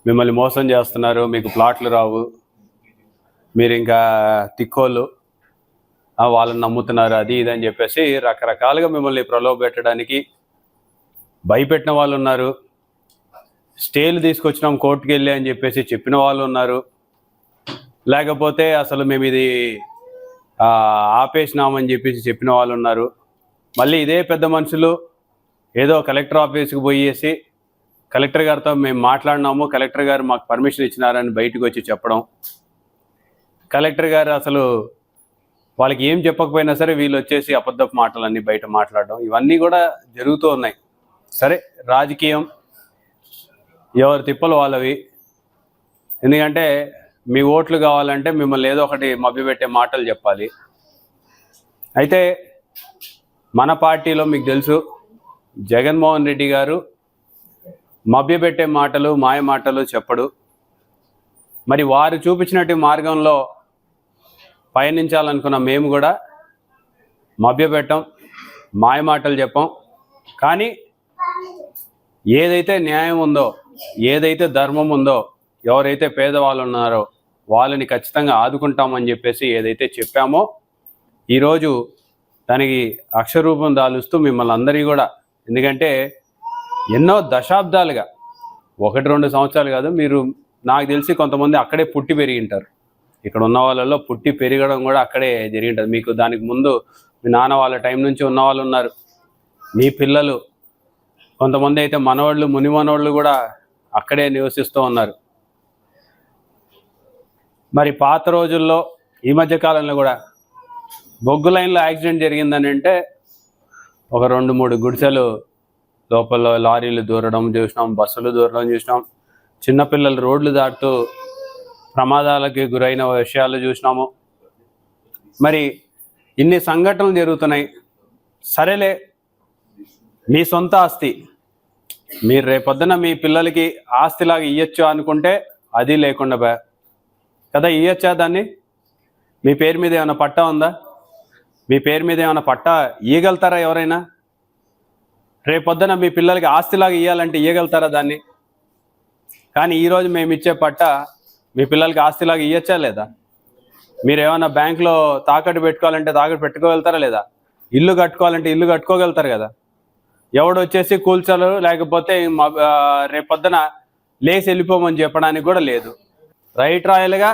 మిమ్మల్ని మోసం చేస్తున్నారు, మీకు ప్లాట్లు రావు, మీరు ఇంకా తిక్కోళ్ళు, వాళ్ళని నమ్ముతున్నారు, అది ఇది అని చెప్పేసి రకరకాలుగా మిమ్మల్ని ప్రలోభ పెట్టడానికి భయపెట్టిన వాళ్ళు ఉన్నారు. స్టేలు తీసుకొచ్చినాం కోర్టుకు వెళ్ళి అని చెప్పేసి చెప్పిన వాళ్ళు ఉన్నారు. లేకపోతే అసలు మేము ఇది ఆపేసినామని చెప్పేసి చెప్పిన వాళ్ళు ఉన్నారు. మళ్ళీ ఇదే పెద్ద మనుషులు ఏదో కలెక్టర్ ఆఫీస్కి పోయేసి కలెక్టర్ గారితో మేము మాట్లాడినాము, కలెక్టర్ గారు మాకు పర్మిషన్ ఇచ్చినారని బయటకు వచ్చి చెప్పడం, కలెక్టర్ గారు అసలు వాళ్ళకి ఏం చెప్పకపోయినా సరే వీళ్ళు వచ్చేసి అబద్ధపు మాటలన్నీ బయట మాట్లాడడం, ఇవన్నీ కూడా జరుగుతూ ఉన్నాయి. సరే, రాజకీయం ఎవరి తిప్పలు వాళ్ళవి. ఎందుకంటే మీ ఓట్లు కావాలంటే మిమ్మల్ని ఏదో ఒకటి మభ్యపెట్టే మాటలు చెప్పాలి. అయితే మన పార్టీలో మీకు తెలుసు, జగన్మోహన్ రెడ్డి గారు మభ్యపెట్టే మాటలు, మాయ మాటలు చెప్పడు. మరి వారు చూపించినట్టు మార్గంలో పయనించాలనుకున్న మేము కూడా మభ్యపెట్టం, మాయ మాటలు చెప్పం. కానీ ఏదైతే న్యాయం ఉందో, ఏదైతే ధర్మం ఉందో, ఎవరైతే పేదవాళ్ళు ఉన్నారో వాళ్ళని ఖచ్చితంగా ఆదుకుంటామని చెప్పేసి ఏదైతే చెప్పామో ఈరోజు దానికి అక్షరూపం దాలుస్తూ మిమ్మల్ని అందరినీ కూడా, ఎందుకంటే ఎన్నో దశాబ్దాలుగా 1-2 సంవత్సరాలు కాదు, మీరు నాకు తెలిసి కొంతమంది అక్కడే పుట్టి పెరిగింటారు. ఇక్కడ ఉన్న వాళ్ళలో పుట్టి పెరగడం కూడా అక్కడే జరిగింటుంది. మీకు దానికి ముందు మీ నాన్న వాళ్ళ టైం నుంచి ఉన్న వాళ్ళు ఉన్నారు, మీ పిల్లలు, కొంతమంది అయితే మనవాళ్ళు, ముని మనవాళ్ళు కూడా అక్కడే నివసిస్తూ ఉన్నారు. మరి పాత రోజుల్లో ఈ మధ్య కాలంలో కూడా బొగ్గు లైన్లో యాక్సిడెంట్ జరిగిందని అంటే ఒక 2-3 గుడిసెలు లోపల లారీలు దూరడం చూసినాం, బస్సులు దూరడం చూసినాం, చిన్నపిల్లలు రోడ్లు దాటుతూ ప్రమాదాలకి గురైన విషయాలు చూసినాము. మరి ఇన్ని సంఘటనలు జరుగుతున్నాయి. సరేలే, మీ సొంత ఆస్తి మీరు రేపొద్దున మీ పిల్లలకి ఆస్తిలాగా ఇయ్యొచ్చు అనుకుంటే అది లేకుండా కదా, ఇయ్యొచ్చా దాన్ని? మీ పేరు మీద ఏమైనా పట్టా ఉందా? మీ పేరు మీద ఏమైనా పట్టా ఇయ్యగలుగుతారా ఎవరైనా? రేపొద్దున మీ పిల్లలకి ఆస్తిలాగా ఇవ్వాలంటే ఇవ్వగలుగుతారా దాన్ని? కానీ ఈరోజు మేము ఇచ్చే పట్టా మీ పిల్లలకి ఆస్తిలాగా ఇవ్వచ్చా లేదా? మీరు ఏమైనా బ్యాంకులో తాకట్టు పెట్టుకోవాలంటే తాకట్టు పెట్టుకోగలుగుతారా లేదా? ఇల్లు కట్టుకోవాలంటే ఇల్లు కట్టుకోగలుగుతారు కదా. ఎవడు వచ్చేసి కూల్చలు లేకపోతే రేపొద్దున లేచి వెళ్ళిపోమని చెప్పడానికి కూడా లేదు. రైట్ రాయలుగా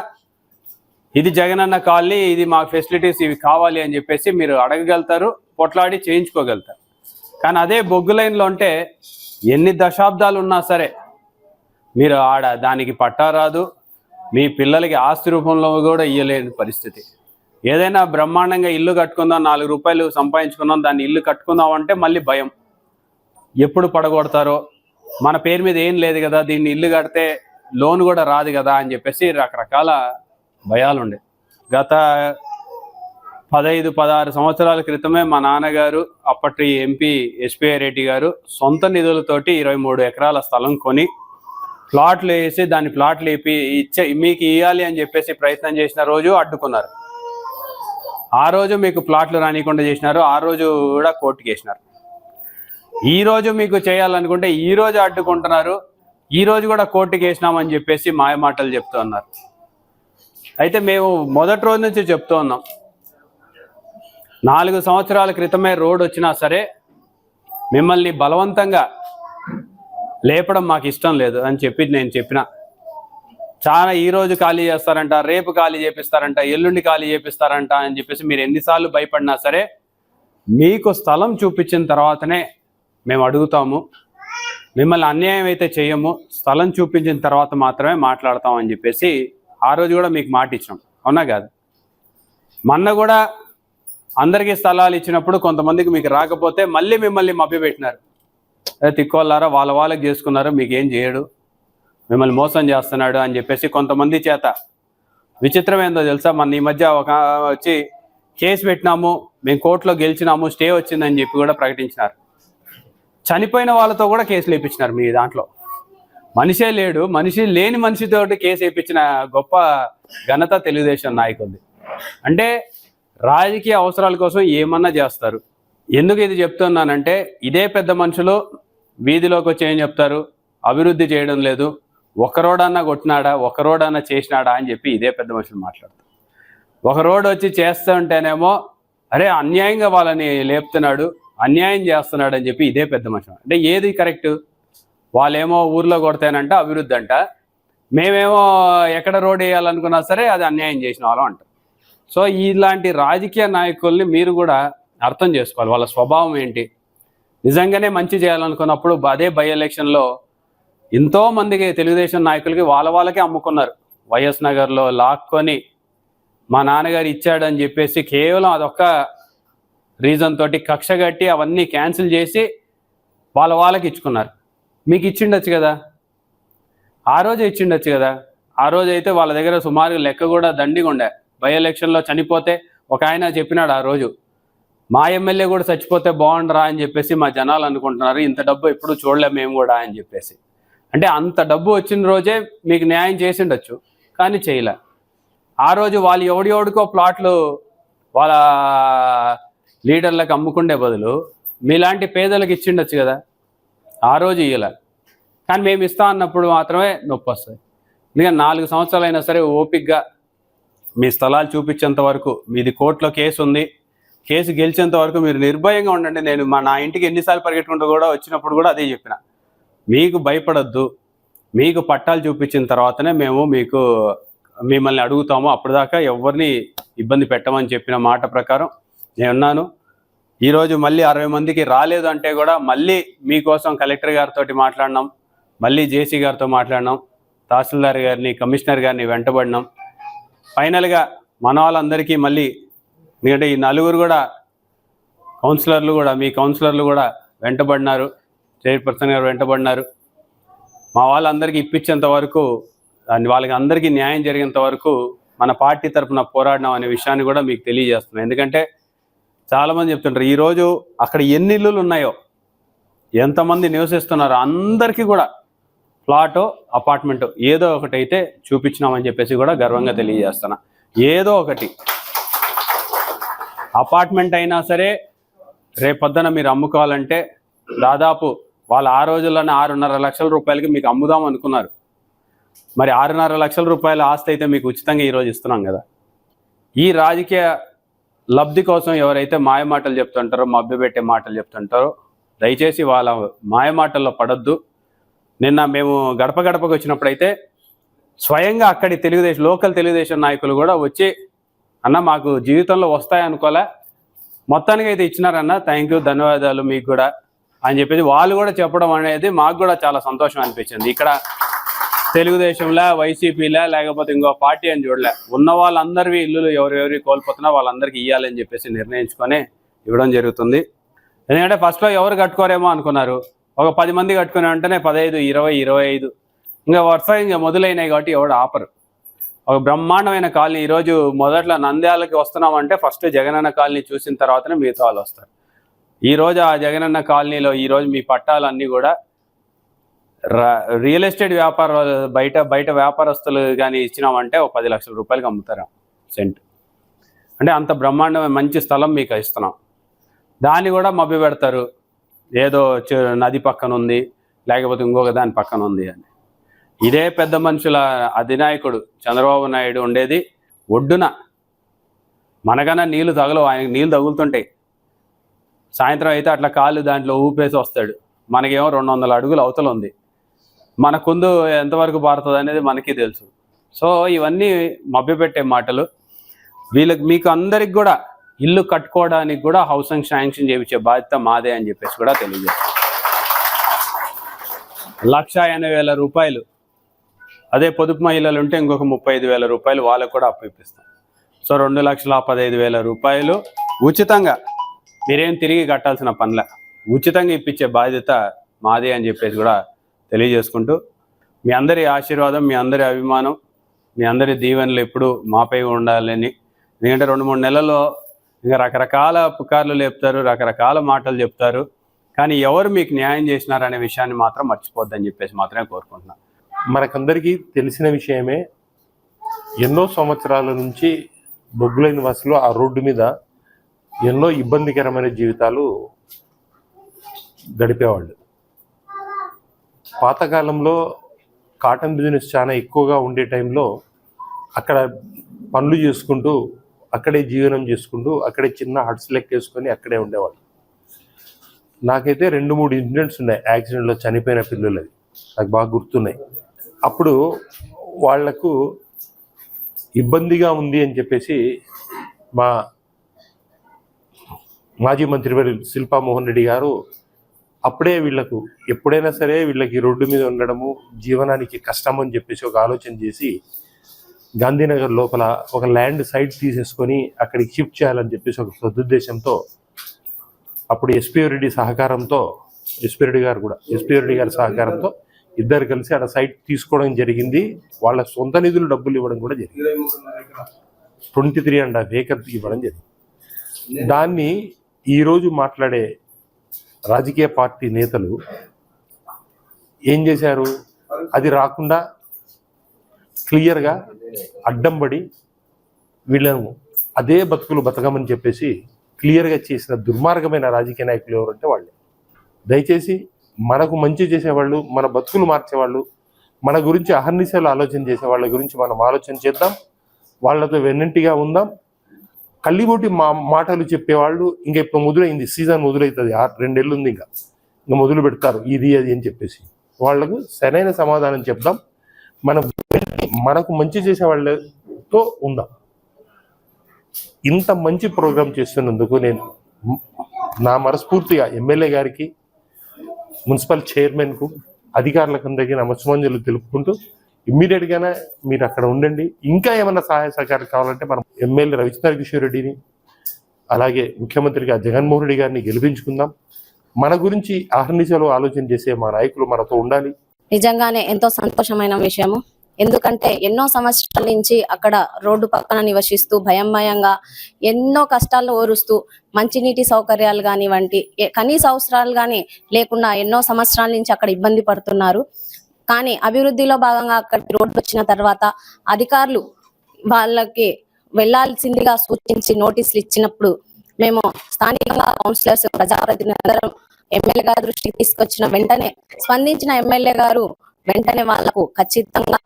ఇది జగనన్న కాలనీ, ఇది మా ఫెసిలిటీస్ ఇవి కావాలి అని చెప్పేసి మీరు అడగగలుగుతారు, పొట్లాడి చేయించుకోగలుగుతారు. కానీ అదే బొగ్గు లైన్లో ఉంటే ఎన్ని దశాబ్దాలు ఉన్నా సరే మీరు దానికి పట్టా రాదు, మీ పిల్లలకి ఆస్తి రూపంలో కూడా ఇయ్యలేని పరిస్థితి. ఏదైనా బ్రహ్మాండంగా ఇల్లు కట్టుకుందాం, 4 రూపాయలు సంపాదించుకుందాం, దాన్ని ఇల్లు కట్టుకుందాం అంటే మళ్ళీ భయం, ఎప్పుడు పడగొడతారో, మన పేరు మీద ఏం లేదు కదా, దీన్ని ఇల్లు కడితే లోన్ కూడా రాదు కదా అని చెప్పేసి రకరకాల భయాలు ఉండే. గత 15-16 సంవత్సరాల క్రితమే మా నాన్నగారు, అప్పటి ఎంపీ ఎస్పీఐ రెడ్డి గారు సొంత నిధులతోటి 23 ఎకరాల స్థలం కొని ప్లాట్లు వేసి దాన్ని ప్లాట్లు వేపి మీకు ఇవ్వాలి అని చెప్పేసి ప్రయత్నం చేసిన రోజు అడ్డుకున్నారు. ఆ రోజు మీకు ప్లాట్లు రానియకుండా చేసినారు, ఆ రోజు కూడా కోర్టుకి వేసినారు. ఈ రోజు మీకు చేయాలనుకుంటే ఈ రోజు అడ్డుకుంటున్నారు, ఈ రోజు కూడా కోర్టుకి వేసినామని చెప్పేసి మాయ మాటలు చెప్తూ ఉన్నారు. అయితే మేము మొదటి రోజు నుంచి చెప్తూ ఉన్నాం, 4 సంవత్సరాల క్రితమే రోడ్ వచ్చినా సరే మిమ్మల్ని బలవంతంగా లేపడం మాకు ఇష్టం లేదు అని చెప్పి నేను చెప్పిన. చాలా ఈ రోజు ఖాళీ చేస్తారంట, రేపు ఖాళీ చేపిస్తారంట, ఎల్లుండి ఖాళీ చేపిస్తారంట అని చెప్పేసి మీరు ఎన్నిసార్లు భయపడినా సరే మీకు స్థలం చూపించిన తర్వాతనే మేము అడుగుతాము, మిమ్మల్ని అన్యాయం అయితే చేయము, స్థలం చూపించిన తర్వాత మాత్రమే మాట్లాడతామని చెప్పేసి ఆ రోజు కూడా మీకు మాట ఇచ్చినాం. అవునా కాదు? మొన్న కూడా అందరికీ స్థలాలు ఇచ్చినప్పుడు కొంతమందికి మీకు రాకపోతే మళ్ళీ మిమ్మల్ని మభ్యపెట్టినారు. తిక్కోళ్ళారా వాళ్ళకి చేసుకున్నారు, మీకేం చేయడు, మిమ్మల్ని మోసం చేస్తున్నాడు అని చెప్పేసి కొంతమంది చేత. విచిత్రం ఏందో తెలుసా, మన ఈ మధ్య ఒక వచ్చి కేసు పెట్టినాము, మేము కోర్టులో గెలిచినాము, స్టే వచ్చిందని చెప్పి కూడా ప్రకటించినారు. చనిపోయిన వాళ్ళతో కూడా కేసులు వేయించినారు. మీ దాంట్లో మనిషే లేడు, మనిషి లేని మనిషితోటి కేసు వేయించిన గొప్ప ఘనత తెలుగుదేశం నాయకులది. అంటే రాజకీయ అవసరాల కోసం ఏమన్నా చేస్తారు. ఎందుకు ఇది చెప్తున్నానంటే, ఇదే పెద్ద మనుషులు వీధిలోకి వచ్చి ఏం చెప్తారు, అభివృద్ధి చేయడం లేదు, ఒక రోడన్నా కొట్టినాడా, ఒక రోడన్నా చేసినాడా అని చెప్పి ఇదే పెద్ద మనుషులు మాట్లాడతారు. ఒక రోడ్ వచ్చి చేస్తూ ఉంటేనేమో అరే అన్యాయంగా వాళ్ళని లేపుతున్నాడు, అన్యాయం చేస్తున్నాడు అని చెప్పి ఇదే పెద్ద మనుషులు. అంటే ఏది కరెక్ట్? వాళ్ళేమో ఊర్లో కొడతానంట అభివృద్ధి అంట, మేమేమో ఎక్కడ రోడ్ వేయాలనుకున్నా సరే అది అన్యాయం చేసిన వాళ్ళం అంటారు. సో ఇలాంటి రాజకీయ నాయకుల్ని మీరు కూడా అర్థం చేసుకోవాలి, వాళ్ళ స్వభావం ఏంటి. నిజంగానే మంచి చేయాలనుకున్నప్పుడు అదే బై ఎలక్షన్లో ఎంతోమందికి తెలుగుదేశం నాయకులకి వాళ్ళకే అమ్ముకున్నారు. వైఎస్ నగర్లో లాక్కొని మా నాన్నగారు ఇచ్చాడని చెప్పేసి కేవలం అదొక్క రీజన్ తోటి కక్ష కట్టి అవన్నీ క్యాన్సిల్ చేసి వాళ్ళకి ఇచ్చుకున్నారు. మీకు ఇచ్చిండొచ్చు కదా, ఆ రోజే ఇచ్చిండొచ్చు కదా. ఆ రోజు అయితే వాళ్ళ దగ్గర సుమారుగా లెక్క కూడా దండిగా ఉండే. బై ఎలక్షన్లో చనిపోతే ఒక ఆయన చెప్పినాడు ఆ రోజు, మా ఎమ్మెల్యే కూడా చచ్చిపోతే బాగుండరా అని చెప్పేసి మా జనాలు అనుకుంటున్నారు, ఇంత డబ్బు ఎప్పుడు చూడలేము మేము కూడా అని చెప్పేసి. అంటే అంత డబ్బు వచ్చిన రోజే మీకు న్యాయం చేసిండొచ్చు, కానీ చేయలే. ఆ రోజు వాళ్ళు ఎవడికో ప్లాట్లు వాళ్ళ లీడర్లకు అమ్ముకుండే బదులు మీలాంటి పేదలకు ఇచ్చిండొచ్చు కదా, ఆ రోజు ఇయ్యలే. కానీ మేము ఇస్తా అన్నప్పుడు మాత్రమే నొప్పి వస్తుంది. ఎందుకంటే 4 సంవత్సరాలు అయినా సరే ఓపిక్గా మీ స్థలాలు చూపించేంత వరకు, మీది కోర్టులో కేసు ఉంది, కేసు గెలిచేంత వరకు మీరు నిర్భయంగా ఉండండి. నేను నా ఇంటికి ఎన్నిసార్లు పరిగెట్టుకుంటూ కూడా వచ్చినప్పుడు కూడా అదే చెప్పిన, మీకు భయపడద్దు, మీకు పట్టాలు చూపించిన తర్వాతనే మేము మిమ్మల్ని అడుగుతాము, అప్పటిదాకా ఎవరిని ఇబ్బంది పెట్టమని చెప్పిన మాట ప్రకారం నేనున్నాను. ఈరోజు మళ్ళీ 60 మందికి రాలేదు అంటే కూడా మళ్ళీ మీకోసం కలెక్టర్ గారితో మాట్లాడినాం, మళ్ళీ జేసీ గారితో మాట్లాడినాం, తహసీల్దార్ గారిని, కమిషనర్ గారిని వెంటబడినాం. ఫైనల్గా మన వాళ్ళందరికీ మళ్ళీ, ఎందుకంటే ఈ 4 కూడా కౌన్సిలర్లు కూడా, మీ కౌన్సిలర్లు కూడా వెంటబడినారు, చైర్పర్సన్ గారు వెంటబడినారు. మా వాళ్ళందరికీ ఇప్పించేంత వరకు, వాళ్ళకి అందరికీ న్యాయం జరిగేంత వరకు మన పార్టీ తరఫున పోరాడినాం అనే విషయాన్ని కూడా మీకు తెలియజేస్తున్నాం. ఎందుకంటే చాలామంది చెప్తుంటారు ఈరోజు అక్కడ ఎన్ని ఇల్లులు ఉన్నాయో, ఎంతమంది నివసిస్తున్నారో అందరికీ కూడా ఫ్లాటో అపార్ట్మెంటో ఏదో ఒకటి అయితే చూపించినామని చెప్పేసి కూడా గర్వంగా తెలియజేస్తున్నా. ఏదో ఒకటి అపార్ట్మెంట్ అయినా సరే రేపొద్దున మీరు అమ్ముకోవాలంటే దాదాపు వాళ్ళు ఆ రోజుల్లోనే 6.5 లక్షల రూపాయలకి మీకు అమ్ముదాం అనుకున్నారు. మరి 6.5 లక్షల రూపాయల ఆస్తి అయితే మీకు ఉచితంగా ఈరోజు ఇస్తున్నాం కదా. ఈ రాజకీయ లబ్ధి కోసం ఎవరైతే మాయమాటలు చెప్తుంటారో, మభ్యపెట్టే మాటలు చెప్తుంటారో, దయచేసి వాళ్ళ మాయమాటల్లో పడద్దు. నిన్న మేము గడపకు వచ్చినప్పుడైతే స్వయంగా అక్కడి లోకల్ తెలుగుదేశం నాయకులు కూడా వచ్చి, అన్న మాకు జీవితంలో వస్తాయనుకోలే, మొత్తానికి అయితే ఇచ్చినారన్న, థ్యాంక్ యూ, ధన్యవాదాలు మీకు కూడా అని చెప్పేసి వాళ్ళు కూడా చెప్పడం అనేది మాకు కూడా చాలా సంతోషం అనిపించింది. ఇక్కడ తెలుగుదేశంలా, వైసీపీలా, లేకపోతే ఇంకో పార్టీ అని చూడలే, ఉన్న వాళ్ళందరివి ఇల్లులు ఎవరెవరి కోల్పోతున్నా వాళ్ళందరికీ ఇవ్వాలని చెప్పేసి నిర్ణయించుకొని ఇవ్వడం జరుగుతుంది. ఎందుకంటే ఫస్ట్లో ఎవరు కట్టుకోరేమో అనుకున్నారు, ఒక 10 మంది కట్టుకునే వెంటనే 15, 20, 25 ఇంకా వరుసగా మొదలైనాయి కాబట్టి ఎవడు ఆపరు. ఒక బ్రహ్మాండమైన కాలనీ. ఈరోజు మొదట్లో నంద్యాలకి వస్తున్నామంటే ఫస్ట్ జగనన్న కాలనీ చూసిన తర్వాతనే మిగతా వాళ్ళు వస్తారు. ఈరోజు ఆ జగనన్న కాలనీలో ఈరోజు మీ పట్టాలన్నీ కూడా రియల్ ఎస్టేట్ వ్యాపారాలు, బయట వ్యాపారస్తులు కానీ ఇచ్చినామంటే ఒక 10 లక్షల రూపాయలకి అమ్ముతారు సెంట్. అంటే అంత బ్రహ్మాండమైన మంచి స్థలం మీకు ఇస్తున్నాం, దాన్ని కూడా మభ్య పెడతారు, ఏదో నది పక్కన ఉంది లేకపోతే ఇంకొక దాని పక్కన ఉంది అని. ఇదే పెద్ద మనుషుల అధినాయకుడు చంద్రబాబు నాయుడు ఉండేది ఒడ్డున. మనకన్నా నీళ్లు తగలవు, ఆయనకు నీళ్ళు తగులుతుంటాయి. సాయంత్రం అయితే అట్లా కాళ్ళు దాంట్లో ఊపేసి వస్తాడు. మనకేమో 200 అడుగులు అవతల ఉంది, మన కుందు ఎంతవరకు పారుతుంది అనేది మనకి తెలుసు. సో ఇవన్నీ మభ్యపెట్టే మాటలు. మీకు అందరికి కూడా ఇల్లు కట్టుకోవడానికి కూడా హౌసింగ్ శాంక్షన్ చేయించే బాధ్యత మాదే అని చెప్పేసి కూడా తెలియజేస్తాం. 1,80,000 రూపాయలు, అదే పొదుపు మహిళలు ఉంటే ఇంకొక 35,000 రూపాయలు వాళ్ళకు కూడా అప్పిస్తాం. సో 2,15,000 రూపాయలు ఉచితంగా, మీరేం తిరిగి కట్టాల్సిన పనిలే, ఉచితంగా ఇప్పించే బాధ్యత మాదే అని చెప్పేసి కూడా తెలియజేసుకుంటూ, మీ అందరి ఆశీర్వాదం, మీ అందరి అభిమానం, మీ అందరి దీవెనలు ఎప్పుడు మాపై ఉండాలని. ఎందుకంటే 2-3 నెలల్లో ఇంకా రకరకాల పుకార్లు లేపుతారు, రకరకాల మాటలు చెప్తారు, కానీ ఎవరు మీకు న్యాయం చేసినారనే విషయాన్ని మాత్రం మర్చిపోద్దని చెప్పేసి మాత్రమే కోరుకుంటున్నాను. మనకందరికీ తెలిసిన విషయమే, ఎన్నో సంవత్సరాల నుంచి బొగ్గులైన నివాసులు ఆ రోడ్డు మీద ఎన్నో ఇబ్బందికరమైన జీవితాలు గడిపేవాళ్ళు. పాతకాలంలో కాటన్ బిజినెస్ చాలా ఎక్కువగా ఉండే టైంలో అక్కడ పనులు చేసుకుంటూ, అక్కడే జీవనం చేసుకుంటూ, అక్కడే చిన్న హట్స్ లెక్కేసుకొని అక్కడే ఉండేవాళ్ళు. నాకైతే 2-3 ఇన్సిడెంట్స్ ఉన్నాయి యాక్సిడెంట్లో చనిపోయిన పిల్లలది, నాకు బాగా గుర్తున్నాయి. అప్పుడు వాళ్లకు ఇబ్బందిగా ఉంది అని చెప్పేసి మా మాజీ మంత్రివర్యులు శిల్పా మోహన్ రెడ్డి గారు అప్పుడే వీళ్లకు ఎప్పుడైనా సరే వీళ్ళకి రోడ్డు మీద ఉండడము జీవనానికి కష్టం అని చెప్పేసి ఒక ఆలోచన చేసి గాంధీనగర్ లోపల ఒక ల్యాండ్ సైట్ తీసేసుకొని అక్కడికి షిఫ్ట్ చేయాలని చెప్పేసి ఒక సదుద్దేశంతో అప్పుడు ఎస్పీ రెడ్డి సహకారంతో, ఎస్పీ రెడ్డి గారి సహకారంతో ఇద్దరు కలిసి అక్కడ సైట్ తీసుకోవడం జరిగింది. వాళ్ళ సొంత నిధులు డబ్బులు ఇవ్వడం కూడా జరిగింది. 23.5 acres ఇవ్వడం జరిగింది. దాన్ని ఈరోజు మాట్లాడే రాజకీయ పార్టీ నేతలు ఏం చేశారు, అది రాకుండా క్లియర్గా అడ్డం పడి వీళ్ళను అదే బతుకులు బతకమని చెప్పేసి క్లియర్గా చేసిన దుర్మార్గమైన రాజకీయ నాయకులు ఎవరంటే వాళ్ళే. దయచేసి మనకు మంచి చేసేవాళ్ళు, మన బతుకులు మార్చేవాళ్ళు, మన గురించి అహర్నిశలు ఆలోచన చేసే వాళ్ళ గురించి మనం ఆలోచన చేద్దాం, వాళ్ళతో వెన్నంటిగా ఉందాం. కల్లిబోటి మాటలు చెప్పేవాళ్ళు ఇంకా ఇప్పుడు మొదలైంది, సీజన్ మొదలవుతుంది, 2 నెలలు ఉంది, ఇంకా మొదలు పెడతారు ఇది అది అని చెప్పేసి. వాళ్లకు సరైన సమాధానం చెప్దాం, మనకు మంచి చేసే వాళ్ళతో ఉందాం. ఇంత మంచి ప్రోగ్రాం చేస్తున్నందుకు నేను నా మనస్ఫూర్తిగా ఎమ్మెల్యే గారికి, మున్సిపల్ చైర్మన్కు, అధికారులకు అందరికీ నమస్కారాలు తెలుపుకుంటూ, ఇమ్మీడియట్గానే మీరు అక్కడ ఉండండి. ఇంకా ఏమైనా సహాయ సహకారం కావాలంటే మనం ఎమ్మెల్యే రవిచంద్ర కిషోర్ రెడ్డిని, అలాగే ముఖ్యమంత్రిగా జగన్మోహన్ రెడ్డి గారిని గెలిపించుకుందాం. మన గురించి అహర్నిశలు ఆలోచన చేసే మా నాయకులు మనతో ఉండాలి. నిజంగానే ఎంతో సంతోషమైన విషయము. ఎందుకంటే ఎన్నో సంవత్సరాల నుంచి అక్కడ రోడ్డు పక్కన నివసిస్తూ భయంగా ఎన్నో కష్టాలు ఓరుస్తూ మంచినీటి సౌకర్యాలు కానివ్వండి, కనీస అవసరాలు కానీ లేకుండా ఎన్నో సంవత్సరాల నుంచి అక్కడ ఇబ్బంది పడుతున్నారు. కానీ అభివృద్ధిలో భాగంగా అక్కడికి రోడ్డు వచ్చిన తర్వాత అధికారులు వాళ్ళకి వెళ్లాల్సిందిగా సూచించి నోటీసులు ఇచ్చినప్పుడు మేము స్థానికంగా కౌన్సిలర్స్, ప్రజాప్రతినిధులు ఎమ్మెల్యే గారి దృష్టికి తీసుకొచ్చిన వెంటనే స్పందించిన ఎమ్మెల్యే గారు వెంటనే వాళ్లకు ఖచ్చితంగా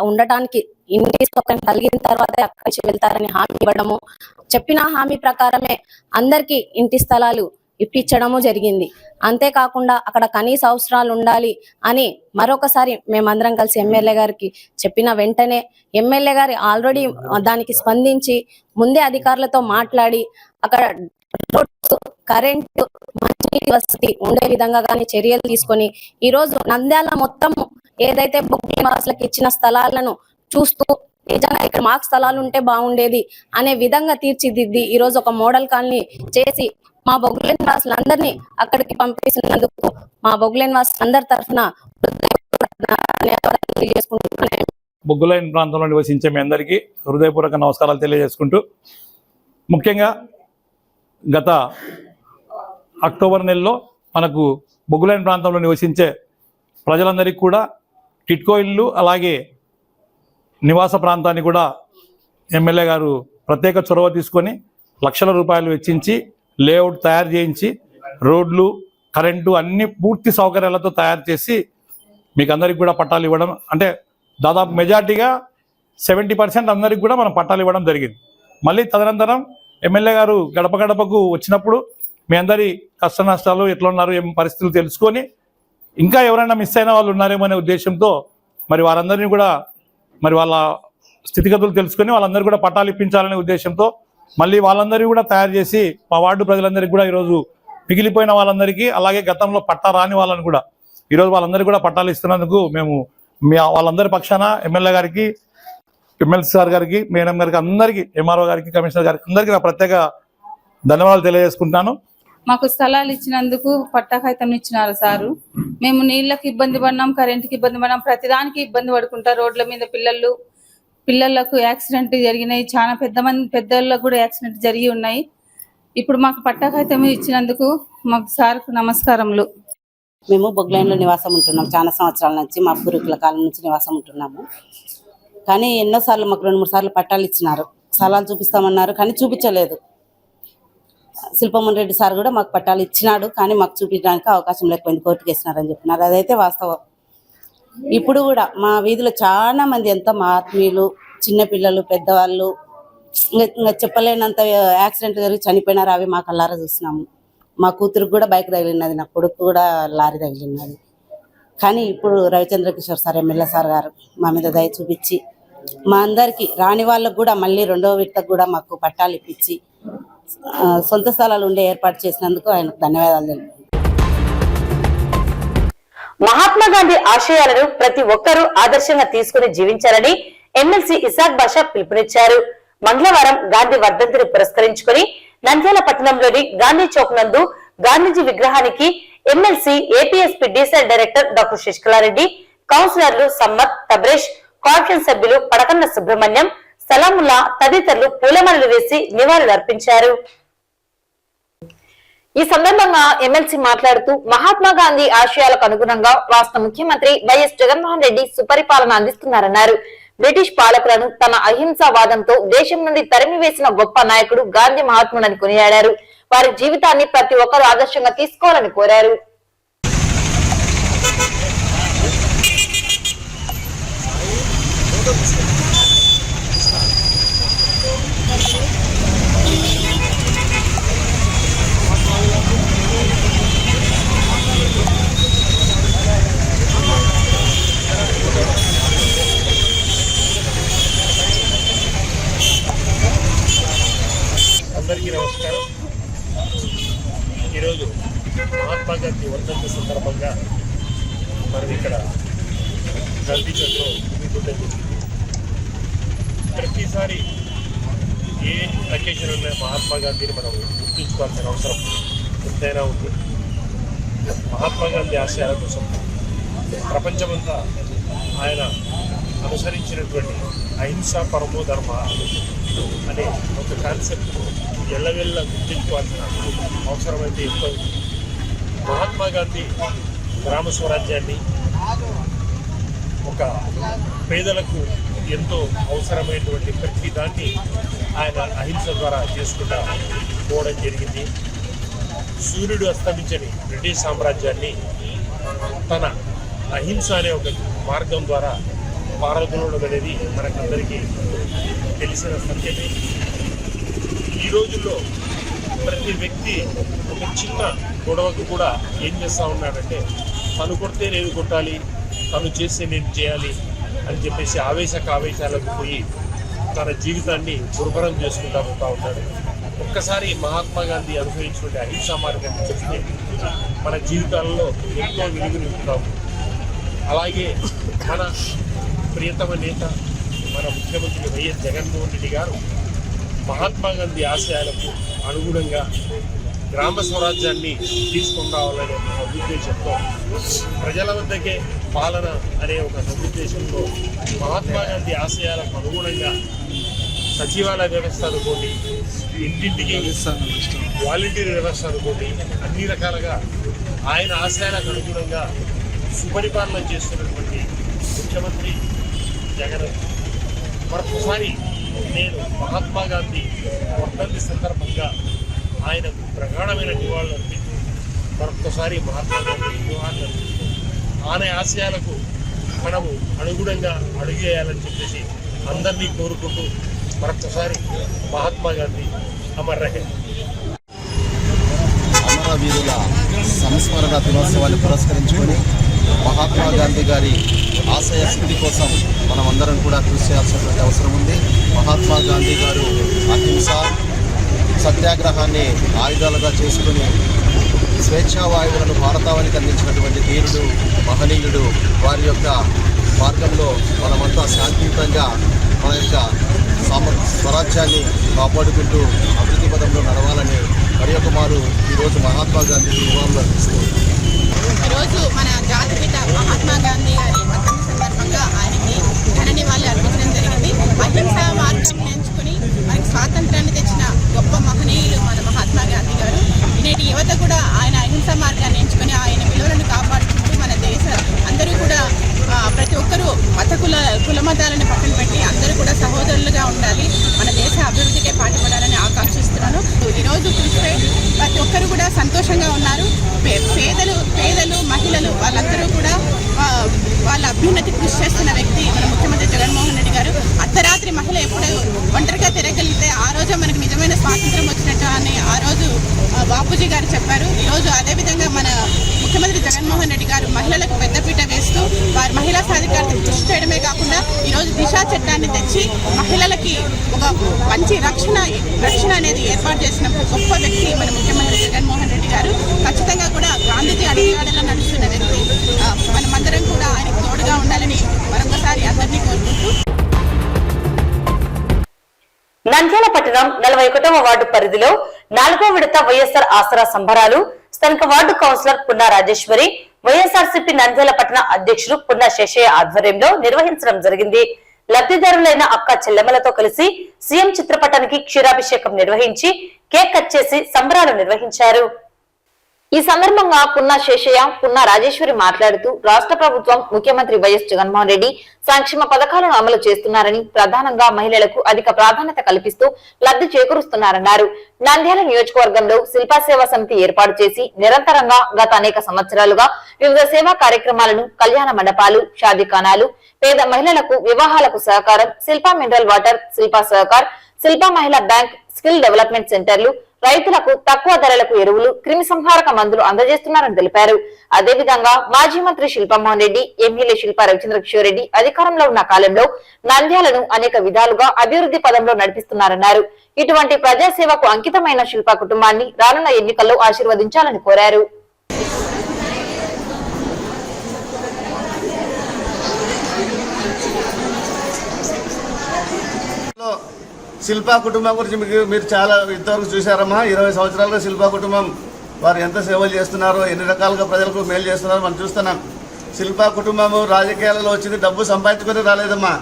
ఉండటానికి ఇంటి సౌకర్యం కలిగిన తర్వాత అక్కడి నుంచి వెళ్తారని హామీ ఇవ్వడము, చెప్పిన హామీ ప్రకారమే అందరికీ ఇంటి స్థలాలు ఇప్పించడము జరిగింది. అంతేకాకుండా అక్కడ కనీస అవసరాలు ఉండాలి అని మరొకసారి మేమందరం కలిసి ఎమ్మెల్యే గారికి చెప్పిన వెంటనే ఎమ్మెల్యే గారు ఆల్రెడీ దానికి స్పందించి ముందే అధికారులతో మాట్లాడి అక్కడ రోడ్స్, కరెంటు, మంచినీటి వసతి ఉండే విధంగా కానీ చర్యలు తీసుకొని ఈ రోజు నంద్యాల మొత్తం ఏదైతే బొగ్గుల నివాసులకు ఇచ్చిన స్థలాలను చూస్తూ నిజంగా ఇక్కడ మాకు స్థలాలు ఉంటే బాగుండేది అనే విధంగా తీర్చిదిద్ది ఈ రోజు ఒక మోడల్ కాలనీ చేసి మా బొగ్గుల నివాసులందరినీ అక్కడికి పంపిస్తున్నందుకు మా బొగ్గుల నివాసులందరి తరఫున తెలియజేసుకుంటున్నాను. బొగ్గులైన ప్రాంతంలో నివసించే మీ అందరికీ హృదయపూర్వక నమస్కారాలు తెలియజేసుకుంటూ, ముఖ్యంగా గత అక్టోబర్ నెలలో మనకు బొగ్గులైన ప్రాంతంలో నివసించే ప్రజలందరికీ కూడా టిట్కో ఇల్లు అలాగే నివాస ప్రాంతాన్ని కూడా ఎమ్మెల్యే గారు ప్రత్యేక చొరవ తీసుకొని లక్షల రూపాయలు వెచ్చించి లేఅవుట్ తయారు చేయించి రోడ్లు కరెంటు అన్ని పూర్తి సౌకర్యాలతో తయారు చేసి మీకు అందరికి కూడా పట్టాలు ఇవ్వడం, అంటే దాదాపు మెజార్టీగా 70% అందరికి కూడా మనం పట్టాలు ఇవ్వడం జరిగింది. మళ్ళీ తదనంతరం ఎమ్మెల్యే గారు గడప గడపకు వచ్చినప్పుడు మీ అందరి కష్ట నష్టాలు ఎట్లా ఉన్నారు, ఏం పరిస్థితులు తెలుసుకొని ఇంకా ఎవరైనా మిస్ అయిన వాళ్ళు ఉన్నారేమో అనే ఉద్దేశంతో మరి వారందరినీ కూడా మరి వాళ్ళ స్థితిగతులు తెలుసుకొని వాళ్ళందరూ కూడా పట్టాలు ఇప్పించాలనే ఉద్దేశంతో మళ్ళీ వాళ్ళందరినీ కూడా తయారు చేసి మా వార్డు ప్రజలందరికీ కూడా ఈరోజు మిగిలిపోయిన వాళ్ళందరికీ, అలాగే గతంలో పట్టా రాని వాళ్ళని కూడా ఈరోజు వాళ్ళందరికీ కూడా పట్టాలు ఇస్తున్నందుకు మేము వాళ్ళందరి పక్షాన ఎమ్మెల్యే గారికి, ఎమ్మెల్సీ సార్ గారికి, మేడం గారికి, అందరికీ, ఎంఆర్ఓ గారికి, కమిషనర్ గారికి అందరికీ నా ప్రత్యేక ధన్యవాదాలు తెలియజేసుకుంటున్నాను. మాకు స్థలాలు ఇచ్చినందుకు పట్టా కాగితం ఇచ్చినారు సారు. మేము నీళ్ళకి ఇబ్బంది పడినాం, కరెంటుకి ఇబ్బంది పడినాం, ప్రతిదానికి ఇబ్బంది పడుకుంటా రోడ్ల మీద పిల్లలకు యాక్సిడెంట్ జరిగినాయి. చాలా పెద్దలకు కూడా యాక్సిడెంట్ జరిగి ఉన్నాయి. ఇప్పుడు మాకు పట్టా కాగితం ఇచ్చినందుకు మాకు సార్కు నమస్కారములు. మేము బొగ్లైన్లో నివాసం ఉంటున్నాం. చాలా సంవత్సరాల నుంచి మా పూర్వీకుల కాలం నుంచి నివాసం ఉంటున్నాము. కానీ ఎన్నోసార్లు మాకు 2-3 సార్లు పట్టాలు ఇచ్చినారు. స్థలాలు చూపిస్తామన్నారు కానీ చూపించలేదు. శిల్పమోహన్ రెడ్డి సార్ కూడా మాకు పట్టాలు ఇచ్చినాడు కానీ మాకు చూపించడానికి అవకాశం లేకపోయింది, కోర్టుకు వేసినారని చెప్పినారు. అదైతే వాస్తవం. ఇప్పుడు కూడా మా వీధిలో చాలా మంది, ఎంతో మా ఆత్మీయులు, చిన్నపిల్లలు, పెద్దవాళ్ళు ఇంకా చెప్పలేనంత యాక్సిడెంట్ జరిగి చనిపోయినారు. అవి మా కళ్ళారా చూసినాము. మా కూతురికి కూడా బైక్ తగిలినది, నా కొడుకు కూడా లారీ తగిలినది. కానీ ఇప్పుడు Ravichandra Kishore sir, MLA sir గారు మా మీద దయ చూపించి మా అందరికీ రాని వాళ్ళకు కూడా మళ్ళీ 2వ విడతకు కూడా మాకు పట్టాలు ఇప్పించి సొంత స్థలాలు ఉండే ఏర్పాటు చేసినందుకు ఆయనకు ధన్యవాదాలు తెలుపు. మహాత్మా గాంధీ ఆశయాలను ప్రతి ఒక్కరూ ఆదర్శంగా తీసుకుని జీవించాలని ఎమ్మెల్సీ ఇసాక్ బాషా పిలుపునిచ్చారు. మంగళవారం గాంధీ వర్ధంతిని పురస్కరించుకుని నంద్యాల పట్టణంలోని గాంధీ చౌక్ నందు గాంధీజీ విగ్రహానికి MLC APSP Diesel director doctor Sasikala Reddy, కౌన్సిలర్లు సమ్మత్, తబ్రేష్, కార్పొరేషన్ సభ్యులు పడకన్న సుబ్రహ్మణ్యం, సలాముల్లా తదితరులు పూలమాలలు వేసి నివాళులర్పించారు. ఈ సందర్భంగా ఎమ్మెల్సీ మాట్లాడుతూ మహాత్మా గాంధీ ఆశయాలకు అనుగుణంగా రాష్ట్ర ముఖ్యమంత్రి వైఎస్ జగన్మోహన్ రెడ్డి సుపరిపాలన అందిస్తున్నారన్నారు. బ్రిటిష్ పాలకులను తన అహింసావాదంతో దేశం నుండి తరిమివేసిన గొప్ప నాయకుడు గాంధీ మహాత్ముడని కొనియాడారు. వారి జీవితాన్ని ప్రతి ఒక్కరూ ఆదర్శంగా తీసుకోవాలని కోరారు. అందరికీ నమస్కారం. ఈరోజు మహాత్మా గాంధీ వర్ధంతి సందర్భంగా మనం ఇక్కడ గాంధీ చౌక్లో భూమికుండడం జరిగింది. ప్రతిసారి ఏ అకేషన్ ఉన్న మహాత్మా గాంధీని మనం గుర్తుంచుకోవాల్సిన అవసరం ఎంతైనా ఉంది. మహాత్మా గాంధీ ఆశయాల కోసం ప్రపంచమంతా ఆయన అనుసరించినటువంటి అహింసా పరమో ధర్మ అనే ఒక కాన్సెప్ట్ ఎల్లవెల్ల గుర్తించుకోవాల్సిన అవసరమైతే ఎంతో. మహాత్మా గాంధీ గ్రామ స్వరాజ్యాన్ని, ఒక పేదలకు ఎంతో అవసరమైనటువంటి ప్రతి దాన్ని ఆయన అహింస ద్వారా చేసుకుంటూ పోవడం జరిగింది. సూర్యుడు అస్తమించని బ్రిటిష్ సామ్రాజ్యాన్ని తన అహింస అనే ఒక మార్గం ద్వారా పారదోలడం అనేది మనకందరికీ తెలిసిన సత్యమే. ఈ రోజుల్లో ప్రతి వ్యక్తి ఒక చిన్న గొడవకు కూడా ఏం చేస్తూ ఉన్నాడంటే తను కొడితే నేను కొట్టాలి, తను చేస్తే నేను చేయాలి అని చెప్పేసి ఆవేశాలకు పోయి తన జీవితాన్ని దుర్భరం చేసుకుంటూ పోతూ ఉంటాడు. ఒక్కసారి మహాత్మా గాంధీ అనుభవించినటువంటి అహింసా మార్గాన్ని చూస్తే మన జీవితాలలో ఎంతో వెలుగు నింపుతాము. అలాగే మన ప్రియతమ నేత, మన ముఖ్యమంత్రి వైఎస్ జగన్మోహన్ రెడ్డి గారు మహాత్మా గాంధీ ఆశయాలకు అనుగుణంగా గ్రామ స్వరాజ్యాన్ని తీసుకొని రావాలనే ఒక సదుద్దేశంతో, ప్రజల వద్దకే పాలన అనే ఒక సదుద్దేశంతో మహాత్మా గాంధీ ఆశయాలకు అనుగుణంగా సచివాలయ వ్యవస్థ అనుకోండి, ఇంటింటికి వాలంటీర్ వ్యవస్థ అనుకోండి, అన్ని రకాలుగా ఆయన ఆశయాలకు అనుగుణంగా సుపరిపాలన చేస్తున్నటువంటి ముఖ్యమంత్రి జగన్ మరొకసారి నేను మహాత్మా గాంధీ వర్ధంతి సందర్భంగా ఆయనకు ప్రగాఢమైన నివాళులు అర్పిస్తూ మరొక్కసారి మహాత్మా గాంధీ నివాళులు అర్పిస్తూ ఆయన ఆశయాలకు మనము అనుగుణంగా అడుగేయాలని చెప్పేసి అందరినీ కోరుకుంటూ మరొక్కసారి మహాత్మా గాంధీ అమర్ రహే. అమరవీరుల సంస్మరణ దినోత్సవాన్ని పురస్కరించుకొని మహాత్మా గాంధీ గారి ఆశయ సిద్ధి కోసం మనమందరం కూడా కృషి చేయాల్సినటువంటి అవసరం ఉంది. మహాత్మా గాంధీ గారు అహింస సత్యాగ్రహాన్ని ఆయుధాలుగా చేసుకుని స్వేచ్ఛావాయువులను భారతావనికి అందించినటువంటి ధీరుడు, మహనీయుడు. వారి యొక్క మార్గంలో మనమంతా శాంతియుతంగా మన యొక్క స్వరాజ్యాన్ని కాపాడుకుంటూ అభివృద్ధి పదంలో నడవాలని మరి ఒక మారు ఈరోజు మహాత్మా గాంధీకి నివాళులు అర్పిస్తూ ఈరోజు మన జాతిపిత మహాత్మా గాంధీ గారి వర్ధంతి సందర్భంగా ఆయనకి ఘన నివాళులు అర్పించడం జరిగింది. అహింసా మార్గం ఎంచుకుని మనకి స్వాతంత్రాన్ని తెచ్చిన గొప్ప మహనీయులు మన మహాత్మా గాంధీ గారు. నేటి యువత కూడా ఆయన అహింసా మార్గాన్ని ఎంచుకొని ఆయన విలువలను కాపాడుకుంటూ మన దేశ అందరూ కూడా ప్రతి ఒక్కరూ కుల మతాలను పక్కన పెట్టి అందరూ కూడా సహోదరులుగా ఉండాలి, మన దేశ అభివృద్ధికే పాటుపడాలని ఆకాంక్షిస్తున్నాను. ఈరోజు చూస్తే ప్రతి ఒక్కరు కూడా సంతోషంగా ఉన్నారు. పేదలు మహిళలు వాళ్ళందరూ కూడా వాళ్ళ అభ్యున్నతి కృషి చేస్తున్న వ్యక్తి మన ముఖ్యమంత్రి జగన్మోహన్ రెడ్డి గారు. అర్ధరాత్రి మహిళ ఎప్పుడు ఒంటరిగా తిరగలిగితే ఆ రోజు మనకు నిజమైన స్వాతంత్రం వచ్చినట్టు అని ఆ రోజు బాపూజీ గారు చెప్పారు. ఈరోజు అదేవిధంగా మన ముఖ్యమంత్రి జగన్మోహన్ రెడ్డి గారు మహిళలకు పెద్దపీట వేస్తూ వారి మహిళా సాధికారతకు కృషి చేయడమే కాకుండా ఈరోజు దిశా చట్టాన్ని తెచ్చి మహిళలకి ఒక మంచి రక్షణ అనేది ఏర్పాటు చేసిన గొప్ప వ్యక్తి మన ముఖ్యమంత్రి జగన్మోహన్ రెడ్డి గారు. ఖచ్చితంగా కూడా గాంధీజీ అడుగుజాడలో నడుస్తున్న వ్యక్తి. మనమందరం కూడా ఆయనకు తోడుగా ఉండాలని మరొకసారి అందరినీ కోరుకుంటూ. నంద్యాల పట్టణం 41వ వార్డు పరిధిలో 4వ విడత వైఎస్ఆర్ ఆసరా సంబరాలు స్థానిక వార్డు కౌన్సిలర్ పున్నా రాజేశ్వరి, వైఎస్ఆర్సీపీ నంద్యాల పట్టణ అధ్యక్షుడు పున్నా శేషయ్య ఆధ్వర్యంలో నిర్వహించడం జరిగింది. లబ్ధిదారులైన అక్క చెల్లెమ్మలతో కలిసి సీఎం చిత్రపటానికి క్షీరాభిషేకం నిర్వహించి కేక్ కట్ చేసి సంబరాలు నిర్వహించారు. ఈ సందర్భంగా పున్నా శేషయ్య, పున్నా రాజేశ్వరి మాట్లాడుతూ రాష్ట్ర ప్రభుత్వం ముఖ్యమంత్రి వైఎస్ జగన్మోహన్ రెడ్డి సంక్షేమ పథకాలను అమలు చేస్తున్నారని, ప్రధానంగా మహిళలకు అధిక ప్రాధాన్యత కల్పిస్తూ లబ్ధి చేకూరుస్తున్నారన్నారు. నంద్యాల నియోజకవర్గంలో శిల్పా సేవా సమితి ఏర్పాటు చేసి నిరంతరంగా గత అనేక సంవత్సరాలుగా వివిధ సేవా కార్యక్రమాలను, కళ్యాణ మండపాలు, షాదీఖానాలు, పేద మహిళలకు వివాహాలకు సహకారం, శిల్పా మినరల్ వాటర్, శిల్పా సహకార్, శిల్పా మహిళా బ్యాంక్, స్కిల్ డెవలప్మెంట్ సెంటర్లు, రైతులకు తక్కువ ధరలకు ఎరువులు, క్రిమి సంహారక మందులు అందజేస్తున్నారని తెలిపారు. అదేవిధంగా మాజీ మంత్రి శిల్పామోహన్ రెడ్డి, ఎమ్మెల్యే శిల్పా రవిచంద్ర కిషోర్ రెడ్డి అధికారంలో ఉన్న కాలంలో నంద్యాలను అనేక విధాలుగా అభివృద్ధి పదంలో నడిపిస్తున్నారన్నారు. ఇటువంటి ప్రజాసేవకు అంకితమైన శిల్పా కుటుంబాన్ని రానున్న ఎన్నికల్లో ఆశీర్వదించాలని కోరారు. శిల్పా కుటుంబం గురించి మీరు చాలా ఇంతవరకు చూశారమ్మా. 20 సంవత్సరాలుగా శిల్పా కుటుంబం వారు ఎంత సేవలు చేస్తున్నారో, ఎన్ని రకాలుగా ప్రజలకు మేలు చేస్తున్నారో మనం చూస్తున్నాం. శిల్పా కుటుంబము రాజకీయాలలో వచ్చింది డబ్బు సంపాదించుకొని రాలేదమ్మా.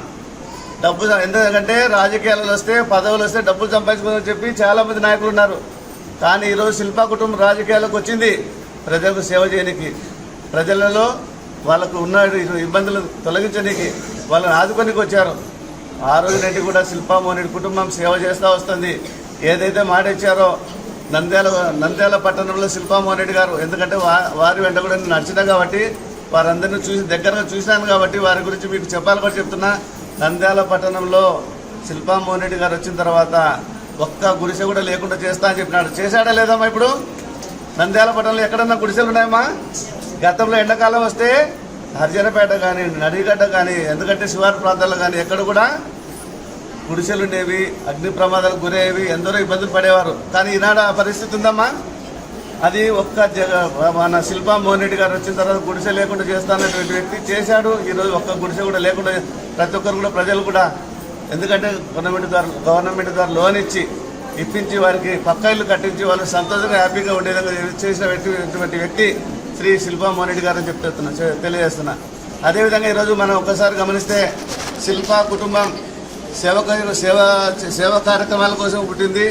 డబ్బు ఎందుకంటే రాజకీయాలలో వస్తే, పదవులు వస్తే డబ్బులు సంపాదించుకొని చెప్పి చాలామంది నాయకులు ఉన్నారు. కానీ ఈరోజు శిల్పా కుటుంబం రాజకీయాలకు వచ్చింది ప్రజలకు సేవ చేయడానికి, ప్రజలలో వాళ్ళకు ఉన్న ఇబ్బందులు తొలగించడానికి, వాళ్ళని ఆదుకోనికి వచ్చారు. ఆ రోజు నుండి కూడా శిల్పామోహన్ రెడ్డి కుటుంబం సేవ చేస్తూ వస్తుంది. ఏదైతే మాట ఇచ్చారో నంద్యాల పట్టణంలో శిల్పామోహన్ రెడ్డి గారు, ఎందుకంటే వారి వెంట కూడా నేను నడిచినా కాబట్టి, వారందరినీ దగ్గరగా చూసినాను కాబట్టి వారి గురించి మీకు చెప్పాలి కూడా చెప్తున్నా. నంద్యాల పట్టణంలో శిల్పామోహన్ రెడ్డి గారు వచ్చిన తర్వాత ఒక్క గుడిసె కూడా లేకుండా చేస్తా అని చెప్పినాడు. చేశాడా లేదమ్మా? ఇప్పుడు నంద్యాల పట్టణంలో ఎక్కడన్నా గుడిసెలు ఉన్నాయమ్మా? గతంలో ఎండాకాలం వస్తే హరిజనపేట కానీ, నడిగడ్డ కానీ, ఎందుకంటే శివారు ప్రాంతాల్లో కానీ ఎక్కడ కూడా గుడిసెలు ఉండేవి, అగ్ని ప్రమాదాలకు గురయ్యేవి, ఎందరో ఇబ్బందులు పడేవారు. కానీ ఈనాడు ఆ పరిస్థితి ఉందమ్మా. అది మన శిల్పామోహన్ రెడ్డి గారు వచ్చిన తర్వాత గుడిసె లేకుండా చేస్తానటువంటి వ్యక్తి చేశాడు. ఈరోజు ఒక్క గుడిసె కూడా లేకుండా ప్రతి ఒక్కరు కూడా ప్రజలు కూడా, ఎందుకంటే గవర్నమెంట్ ద్వారా లోన్ ఇప్పించి వారికి పక్కా ఇల్లు కట్టించి వాళ్ళు సంతోషంగా హ్యాపీగా ఉండే విధంగా చేసినటువంటి వ్యక్తి శ్రీ శిల్పామోహన్ రెడ్డి గారు అని తెలియజేస్తున్నా. అదేవిధంగా ఈరోజు మనం ఒక్కసారి గమనిస్తే శిల్పా కుటుంబం సేవా కార్యక్రమాల కోసం పుట్టింది,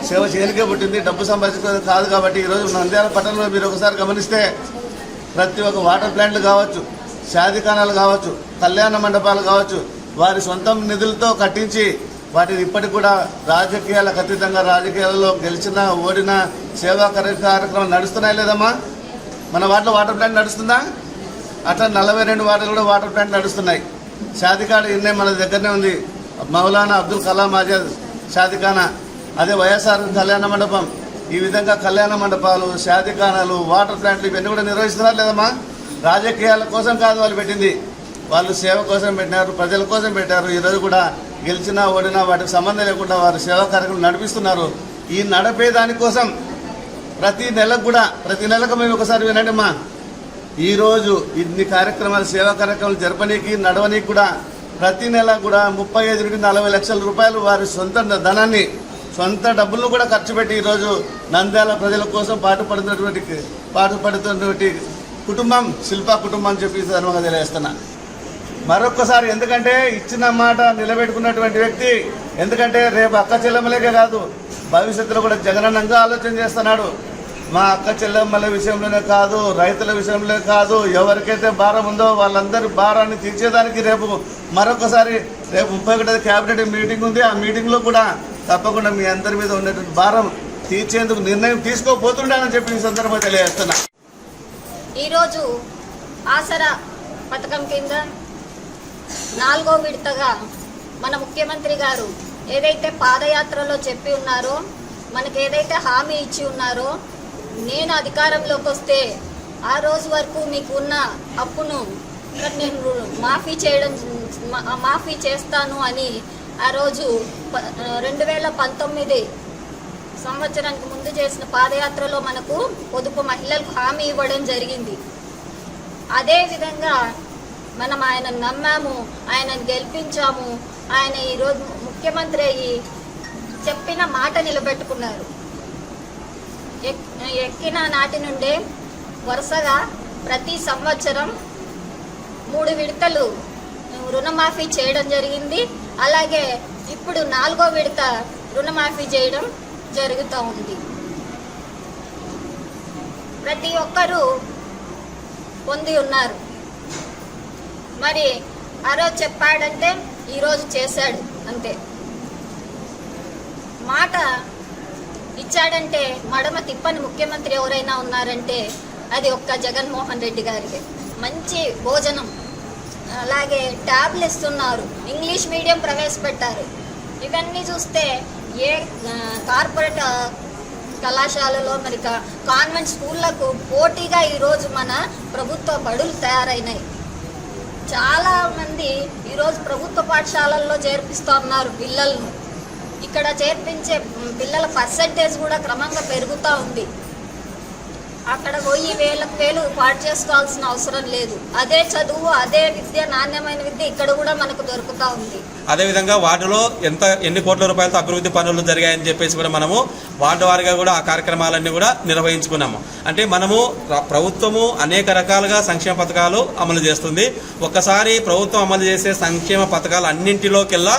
సేవ చేయనికే పుట్టింది, డబ్బు సంపాదించుకోవడం కాదు. కాబట్టి ఈరోజు నంద్యాల పట్టణంలో మీరు ఒకసారి గమనిస్తే ప్రతి ఒక్క వాటర్ ప్లాంట్లు కావచ్చు, షాదీఖానాలు కావచ్చు, కళ్యాణ మండపాలు కావచ్చు, వారి సొంత నిధులతో కట్టించి వాటిని ఇప్పటికి కూడా రాజకీయాలకు అతీతంగా రాజకీయాలలో గెలిచినా ఓడినా సేవా కార్యక్రమాలు నడుస్తున్నాయి లేదమ్మా? మన వాటిలో వాటర్ ప్లాంట్ నడుస్తుందా? అట్లా 42 వార్డులు కూడా వాటర్ ప్లాంట్ నడుస్తున్నాయి. షాదిఖానా ఇన్నే మన దగ్గరనే ఉంది, మౌలానా అబ్దుల్ కలాం ఆజాద్ షాదిఖానా, అదే వైఎస్ఆర్ కళ్యాణ మండపం. ఈ విధంగా కళ్యాణ మండపాలు, షాదిఖానాలు, వాటర్ ప్లాంట్లు ఇవన్నీ కూడా నిర్వహిస్తున్నారు లేదమ్మా? రాజకీయాల కోసం కాదు వాళ్ళు పెట్టింది, వాళ్ళు సేవ కోసం పెట్టినారు, ప్రజల కోసం పెట్టారు. ఈరోజు కూడా గెలిచినా ఓడినా వాటికి సంబంధం లేకుండా వారు సేవా కార్యక్రమం నడిపిస్తున్నారు. ఈ నడిపే దానికోసం ప్రతి నెలకు మేము ఒకసారి వినండి అమ్మా, ఈరోజు ఇన్ని కార్యక్రమాలు సేవా కార్యక్రమాలు జరపనీకి నడవనీకి కూడా ప్రతి నెల కూడా 35 నుండి 40 లక్షల రూపాయలు వారి సొంత ధనాన్ని, సొంత డబ్బులను కూడా ఖర్చు పెట్టి ఈరోజు నంద్యాల ప్రజల కోసం పాటుపడుతున్నటువంటి కుటుంబం శిల్పా కుటుంబం అని చెప్పి ధర్మంగా తెలియజేస్తున్నా. మరొక్కసారి ఎందుకంటే ఇచ్చిన మాట నిలబెట్టుకున్నటువంటి వ్యక్తి, ఎందుకంటే రేపు అక్క చెల్లెమ్మలేకే కాదు భవిష్యత్తులో కూడా జగనన్నంగా ఆలోచన చేస్తున్నాడు. మా అక్క చెల్లెమ్మల విషయంలోనే కాదు, రైతుల విషయంలో కాదు, ఎవరికైతే భారం ఉందో వాళ్ళందరి భారాన్ని తీర్చేదానికి రేపు మరొకసారి రేపు 31 క్యాబినెట్ మీటింగ్ ఉంది. ఆ మీటింగ్లో కూడా తప్పకుండా మీ అందరి మీద ఉన్నటువంటి భారం తీర్చేందుకు నిర్ణయం తీసుకోబోతుండాలని చెప్పి ఈ సందర్భంగా తెలియజేస్తున్నా. ఈరోజు ఆసరా పథకం కింద 4వ విడతగా మన ముఖ్యమంత్రి గారు ఏదైతే పాదయాత్రలో చెప్పి ఉన్నారో, మనకు ఏదైతే హామీ ఇచ్చి ఉన్నారో, నేను అధికారంలోకి వస్తే ఆ రోజు వరకు మీకు ఉన్న అప్పును నేను మాఫీ చేస్తాను అని ఆ రోజు 2019 సంవత్సరానికి ముందు చేసిన పాదయాత్రలో మనకు పొదుపు మహిళలకు హామీ ఇవ్వడం జరిగింది. అదేవిధంగా మనం ఆయన నమ్మాము, ఆయనను గెలిపించాము. ఆయన ఈరోజు ముఖ్యమంత్రి అయ్యి చెప్పిన మాట నిలబెట్టుకున్నారు. ఎక్కిన నాటి నుండే వరుసగా ప్రతి సంవత్సరం 3 విడతలు రుణమాఫీ చేయడం జరిగింది. అలాగే ఇప్పుడు 4వ విడత రుణమాఫీ చేయడం జరుగుతూ ఉంది. ప్రతి ఒక్కరూ పొంది ఉన్నారు. మరి ఆ రోజు చెప్పాడంటే ఈరోజు చేశాడు అంతే. మాట ఇచ్చాడంటే మడమ తిప్పని ముఖ్యమంత్రి ఎవరైనా ఉన్నారంటే అది ఒక్క జగన్మోహన్ రెడ్డి గారికి. మంచి భోజనం, అలాగే ట్యాబ్లు ఇస్తున్నారు, ఇంగ్లీష్ మీడియం ప్రవేశపెట్టారు. ఇవన్నీ చూస్తే ఏ కార్పొరేట్ కళాశాలలో మరి కాన్వెంట్ స్కూళ్లకు పోటీగా ఈరోజు మన ప్రభుత్వ బడులు తయారైనాయి. చాలామంది ఈరోజు ప్రభుత్వ పాఠశాలల్లో చేర్పిస్తున్నారు పిల్లలను. ఇక్కడ చేర్పించే పిల్లల పర్సంటేజ్ కూడా క్రమంగా పెరుగుతూ ఉంది. అక్కడ పోయి వేలు పాటు చేసుకోవాల్సిన అవసరం లేదు. అదే చదువు, అదే విద్య, నాణ్యమైన విద్య ఇక్కడ కూడా మనకు దొరుకుతూ ఉంది. అదేవిధంగా వార్డులో ఎన్ని కోట్ల రూపాయలతో అభివృద్ధి పనులు జరిగాయని చెప్పేసి కూడా మనము వార్డు వారిగా కూడా ఆ కార్యక్రమాలన్నీ కూడా నిర్వహించుకున్నాము. అంటే మనము ప్రభుత్వము అనేక రకాలుగా సంక్షేమ పథకాలు అమలు చేస్తుంది. ఒక్కసారి ప్రభుత్వం అమలు చేసే సంక్షేమ పథకాలు అన్నింటిలోకెల్లా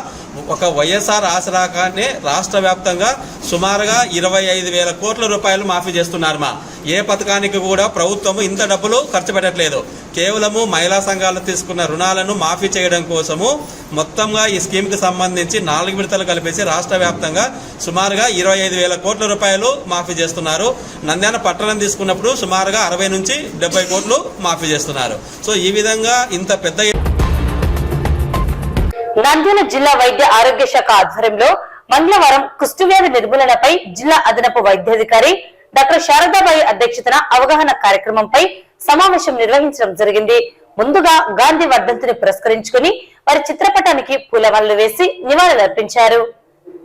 ఒక వైఎస్ఆర్ ఆసరాకానే రాష్ట్ర వ్యాప్తంగా సుమారుగా 25,000 కోట్ల రూపాయలు మాఫీ చేస్తున్నారు. ఏ పథకానికి కూడా ప్రభుత్వము ఇంత డబ్బులు ఖర్చు పెట్టట్లేదు. కేవలము మహిళా సంఘాలు తీసుకున్న రుణాలను మాఫీ చేయడం కోసము మొత్తంగా ఈ స్కీమ్కి సంబంధించి 4 విడతలు కలిపేసి రాష్ట్ర వ్యాప్తంగా సుమారుగా 25,000 కోట్ల రూపాయలు మాఫీ చేస్తున్నారు. నంద్యాల పట్టణం తీసుకున్నప్పుడు సుమారుగా 60 నుంచి 70 కోట్లు మాఫీ చేస్తున్నారు. సో ఈ విధంగా ఇంత పెద్ద నంద్యాల జిల్లా వైద్య ఆరోగ్య శాఖ ఆధ్వర్యంలో మంగళవారం కుష్ఠవ్యాధి నిర్మూలనపై జిల్లా అదనపు వైద్యాధికారి డాక్టర్ శారదాబాయి అధ్యక్షతన అవగాహన కార్యక్రమంపై సమావేశం నిర్వహించడం జరిగింది. ముందుగా గాంధీ వర్ధంతిని పురస్కరించుకుని వారి చిత్రపటానికి పూలమాలలు వేసి నివాళులర్పించారు.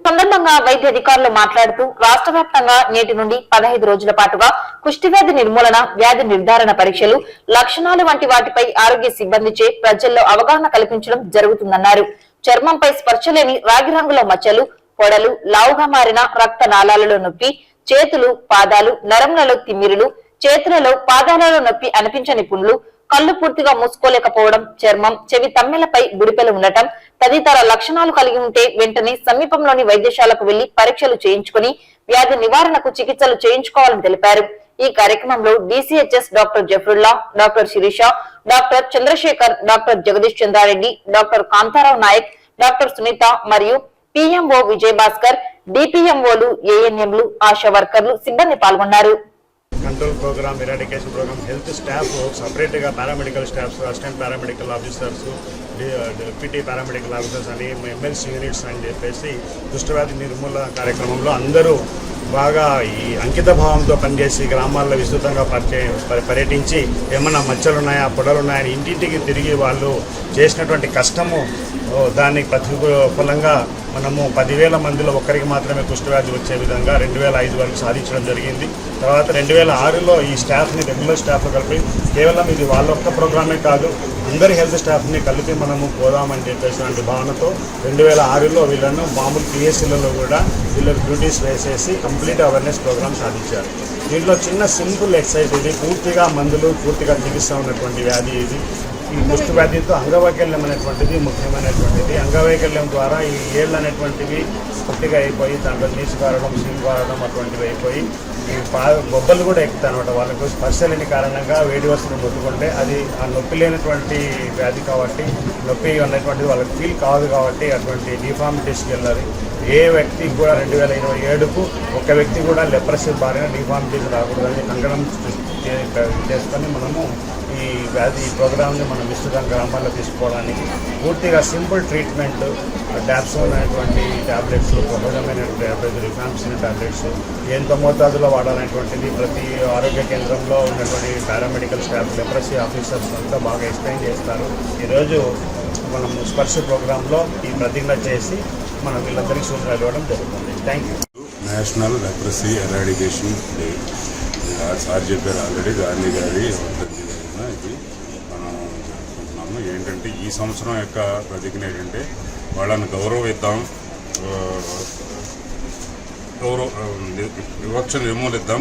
సందర్భంగా వైద్య అధికారులు మాట్లాడుతూ రాష్ట్ర వ్యాప్తంగా నేటి నుండి 15 రోజుల పాటుగా కుష్ఠవ్యాధి నిర్మూలన, వ్యాధి నిర్ధారణ పరీక్షలు, లక్షణాలు వంటి వాటిపై ఆరోగ్య సిబ్బందిచే ప్రజల్లో అవగాహన కల్పించడం జరుగుతుందన్నారు. చర్మంపై స్పర్శ లేని రాగి రంగులో మచ్చలు, పొడలు, లావుగా మారిన రక్త నాళాలలో నొప్పి, చేతులు, పాదాలు, నరములలో తిమ్మిరులు, చేతులలో, పాదాలలో నొప్పి అనిపించని పుండ్లు, కళ్ళు పూర్తిగా మూసుకోలేకపోవడం, చర్మం, చెవి తమ్మెలపై గుడిపెలు ఉండటం తదితర లక్షణాలు కలిగి ఉంటే వెంటనే సమీపంలోని వైద్యశాలకు వెళ్లి పరీక్షలు చేయించుకుని వ్యాధి నివారణకు చికిత్సలు చేయించుకోవాలని తెలిపారు. ఈ కార్యక్రమంలో DCHS doctor Jafarulla, doctor Sirisha, doctor Chandrasekhar, doctor Jagadish Chandrareddy, doctor Kantharao Nayak, doctor Sunitha మరియు పిఎంఓ విజయభాస్కర్, డిపిఎంఓలు, ఏఎన్ఎంలు, ఆశా వర్కర్లు, సిబ్బంది పాల్గొన్నారు. Control program, eradication program, health staff సపరేట్గా paramedical staffs, assistant paramedical officers, deputy paramedical officers అని ఎమ్మెల్సీ యూనిట్స్ అని చెప్పేసి కుష్ఠవ్యాధి నిర్మూలన కార్యక్రమంలో అందరూ బాగా ఈ అంకిత భావంతో పనిచేసి గ్రామాల్లో విస్తృతంగా పర్యటించి ఏమన్నా మచ్చలున్నాయా, పొడలున్నాయని ఇంటింటికి తిరిగి వాళ్ళు చేసినటువంటి కష్టము దానికి ప్రతికూలంగా మనము 10,000 మందిలో ఒక్కరికి మాత్రమే కుష్ఠవ్యాధి వచ్చే విధంగా 2005 వరకు సాధించడం జరిగింది. తర్వాత 2006లో ఈ స్టాఫ్ని రెగ్యులర్ స్టాఫ్లో కలిపి కేవలం ఇది వాళ్ళ ఒక్క ప్రోగ్రామే కాదు, అందరి హెల్త్ స్టాఫ్ని కలిపి మనము పోదామని చెప్పేసినటువంటి భావనతో 2006లో వీళ్ళను మామూలు పిఎస్సీలలో కూడా వీళ్ళకి డ్యూటీస్ వేసేసి కంప్లీట్ అవేర్నెస్ ప్రోగ్రామ్ సాధించారు. దీంట్లో చిన్న సింపుల్ ఎక్సర్సైజ్ ఇది, పూర్తిగా మందులు, పూర్తిగా చికిత్స ఉన్నటువంటి వ్యాధి ఇది. ఈ కుష్ఠవ్యాధితో అంగవైకల్యం అనేటువంటిది ముఖ్యమైనటువంటిది. అంగవైకల్యం ద్వారా ఈ ఏళ్ళు అనేటువంటివి పుట్టిగా అయిపోయి దాంట్లో నీసు కారడం, సీలు కారడం అటువంటివి అయిపోయి ఈ బొబ్బలు కూడా ఎక్కుతాయి అనమాట. వాళ్ళకు స్పర్శ లేని కారణంగా వేడి వస్తువులు ముట్టుకుంటే అది ఆ నొప్పి లేనటువంటి వ్యాధి కాబట్టి, నొప్పి అనేటువంటిది వాళ్ళకి ఫీల్ కాదు కాబట్టి అటువంటి డిఫార్మిటీస్కి వెళ్ళాలి. ఏ వ్యక్తికి కూడా 2027కు ఒక వ్యక్తి కూడా లెప్రసీ బారిన డిఫార్మిటీస్ రాకూడదని కంకణం చేసుకొని మనము ఈ వ్యాధి ప్రోగ్రామ్ని మనం విస్తృతంగా గ్రామాల్లో తీసుకోవడానికి పూర్తిగా సింపుల్ ట్రీట్మెంట్, డాప్సోన్ అనేటువంటి ట్యాబ్లెట్స్, ప్రబలమైన ట్యాబ్లెట్స్, రిఫాంప్సిన్ ట్యాబ్లెట్స్ ఎంత మోతాదులో వాడాలనేటువంటిది ప్రతి ఆరోగ్య కేంద్రంలో ఉన్నటువంటి పారామెడికల్ స్టాఫ్, లెప్రసీ ఆఫీసర్స్ అంతా బాగా ఎక్స్ప్లెయిన్ చేస్తారు. ఈరోజు మనం స్పర్శ ప్రోగ్రాంలో ఈ ప్రతిజ్ఞ చేసి మనం వీళ్ళందరికీ సూచనలు ఇవ్వడం జరుగుతుంది. Thank you. National leprosy eradication day sir చెప్పారు ఆల్రెడీ, గాంధీ గారి ఇది మనం జరుపుకుంటున్నాము. ఏంటంటే ఈ సంవత్సరం యొక్క ప్రతిజ్ఞ ఏంటంటే వాళ్ళని గౌరవిద్దాం, వివక్ష నిర్మూలిద్దాం,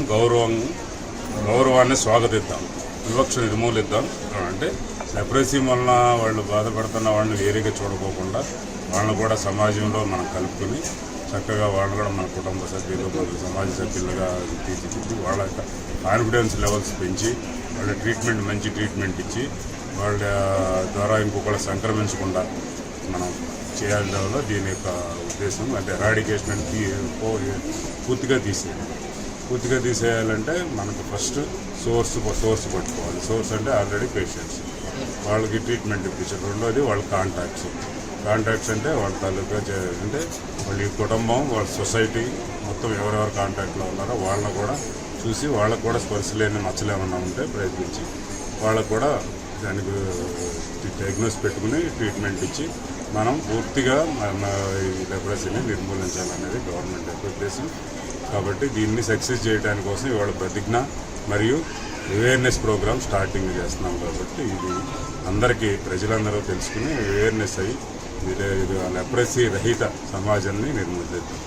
గౌరవాన్ని స్వాగతిద్దాం, వివక్ష నిర్మూలిద్దాం. అంటే లెప్రసీ వలన వాళ్ళు బాధపడుతున్న వాళ్ళని వేరేగా చూడకోకుండా వాళ్ళని కూడా సమాజంలో మనం కలుపుకొని చక్కగా వాళ్ళని కూడా మన కుటుంబ సభ్యులు, సమాజ సభ్యులుగా తీర్చిదిద్ది వాళ్ళ యొక్క కాన్ఫిడెన్స్ లెవెల్స్ పెంచి వాళ్ళ ట్రీట్మెంట్, మంచి ట్రీట్మెంట్ ఇచ్చి వాళ్ళ ద్వారా ఇంకొకళ్ళు సంక్రమించకుండా మనం చేయాలి. దీని యొక్క ఉద్దేశం అంటే ఎరాడికేషన్ పూర్తిగా తీసేయాలంటే మనకు ఫస్ట్ సోర్స్ పట్టుకోవాలి. సోర్స్ అంటే ఆల్రెడీ పేషెంట్స్, వాళ్ళకి ట్రీట్మెంట్ ఇప్పించారు. రెండోది వాళ్ళ కాంటాక్ట్స్ అంటే వాళ్ళ తాలూకా అంటే వాళ్ళ కుటుంబం, వాళ్ళ సొసైటీ మొత్తం ఎవరెవరు కాంటాక్ట్లో ఉన్నారో వాళ్ళని కూడా చూసి వాళ్ళకు కూడా స్పర్శ లేని మచ్చలు ఏమన్నా ఉంటే ప్రయత్నించి వాళ్ళకు కూడా దానికి డయాగ్నోస్ పెట్టుకుని ట్రీట్మెంట్ ఇచ్చి మనం పూర్తిగా ఈ లెప్రసీని నిర్మూలించాలనేది గవర్నమెంట్ యొక్క ఉద్దేశం. కాబట్టి దీన్ని సక్సెస్ చేయడానికి కోసం ఇవాళ ప్రతిజ్ఞ మరియు అవేర్నెస్ ప్రోగ్రామ్ స్టార్టింగ్ చేస్తున్నాం. కాబట్టి ఇది అందరికీ ప్రజలందరూ తెలుసుకుని అవేర్నెస్ అయ్యి లెప్రసీ రహిత సమాజాన్ని నిర్మూలిద్దాం.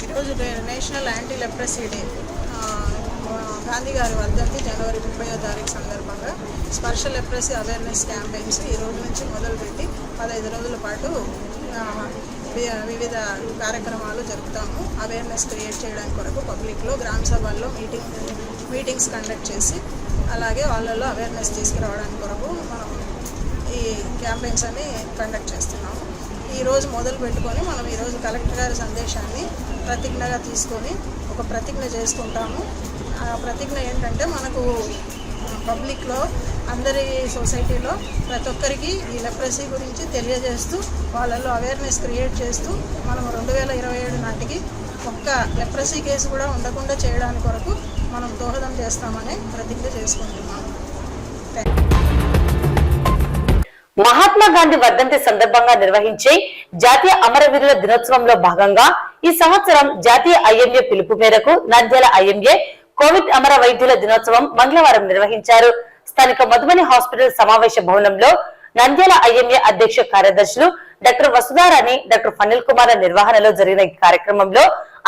ఈరోజు national anti leprosy day, Gandhi గారి వర్ధంతి జనవరి 30వ తారీఖు సందర్భంగా స్పర్శ లెప్రసీ అవేర్నెస్ క్యాంపెయిన్స్ ఈ రోజు నుంచి మొదలుపెట్టి 15 రోజుల పాటు వివిధ కార్యక్రమాలు జరుపుతాము. అవేర్నెస్ క్రియేట్ చేయడానికి కొరకు పబ్లిక్లో గ్రామ సభల్లో మీటింగ్స్ కండక్ట్ చేసి అలాగే వాళ్ళలో అవేర్నెస్ తీసుకురావడానికి కొరకు మనం ఈ క్యాంపెయిన్స్ అని కండక్ట్ చేస్తున్నాము. ఈరోజు మొదలు పెట్టుకొని మనం ఈరోజు కలెక్టర్ గారి సందేశాన్ని ప్రతిజ్ఞగా తీసుకొని ఒక ప్రతిజ్ఞ చేసుకుంటాము. ఆ ప్రతిజ్ఞ ఏంటంటే మనకు పబ్లిక్లో అందరి సొసైటీలో ప్రతి ఒక్కరికి ఈ లెప్రసీ గురించి తెలియజేస్తూ వాళ్ళలో అవేర్నెస్ క్రియేట్ చేస్తూ మనం 2027 నాటికి ఒక్క లెప్రసీ కేసు కూడా ఉండకుండా చేయడానికి కొరకు మనం దోహదం చేస్తామని ప్రతిజ్ఞ చేసుకుంటున్నాము. మహాత్మా గాంధీ వర్ధంతి సందర్భంగా నిర్వహించే జాతీయ అమరవీరుల దినోత్సవంలో భాగంగా ఈ సంవత్సరం జాతీయ ఐఎంఏ పిలుపు మేరకు నంద్యాల ఐఎంఏ కోవిడ్ అమర వైద్యుల దినోత్సవం మంగళవారం నిర్వహించారు. స్థానిక మధుబని హాస్పిటల్ సమావేశ భవనంలో నంద్యాల ఐఎంఏ అధ్యక్ష కార్యదర్శులు డాక్టర్ వసుధారాణి, డాక్టర్ ఫనిల్ కుమార్ నిర్వహణలో జరిగిన ఈ కార్యక్రమంలో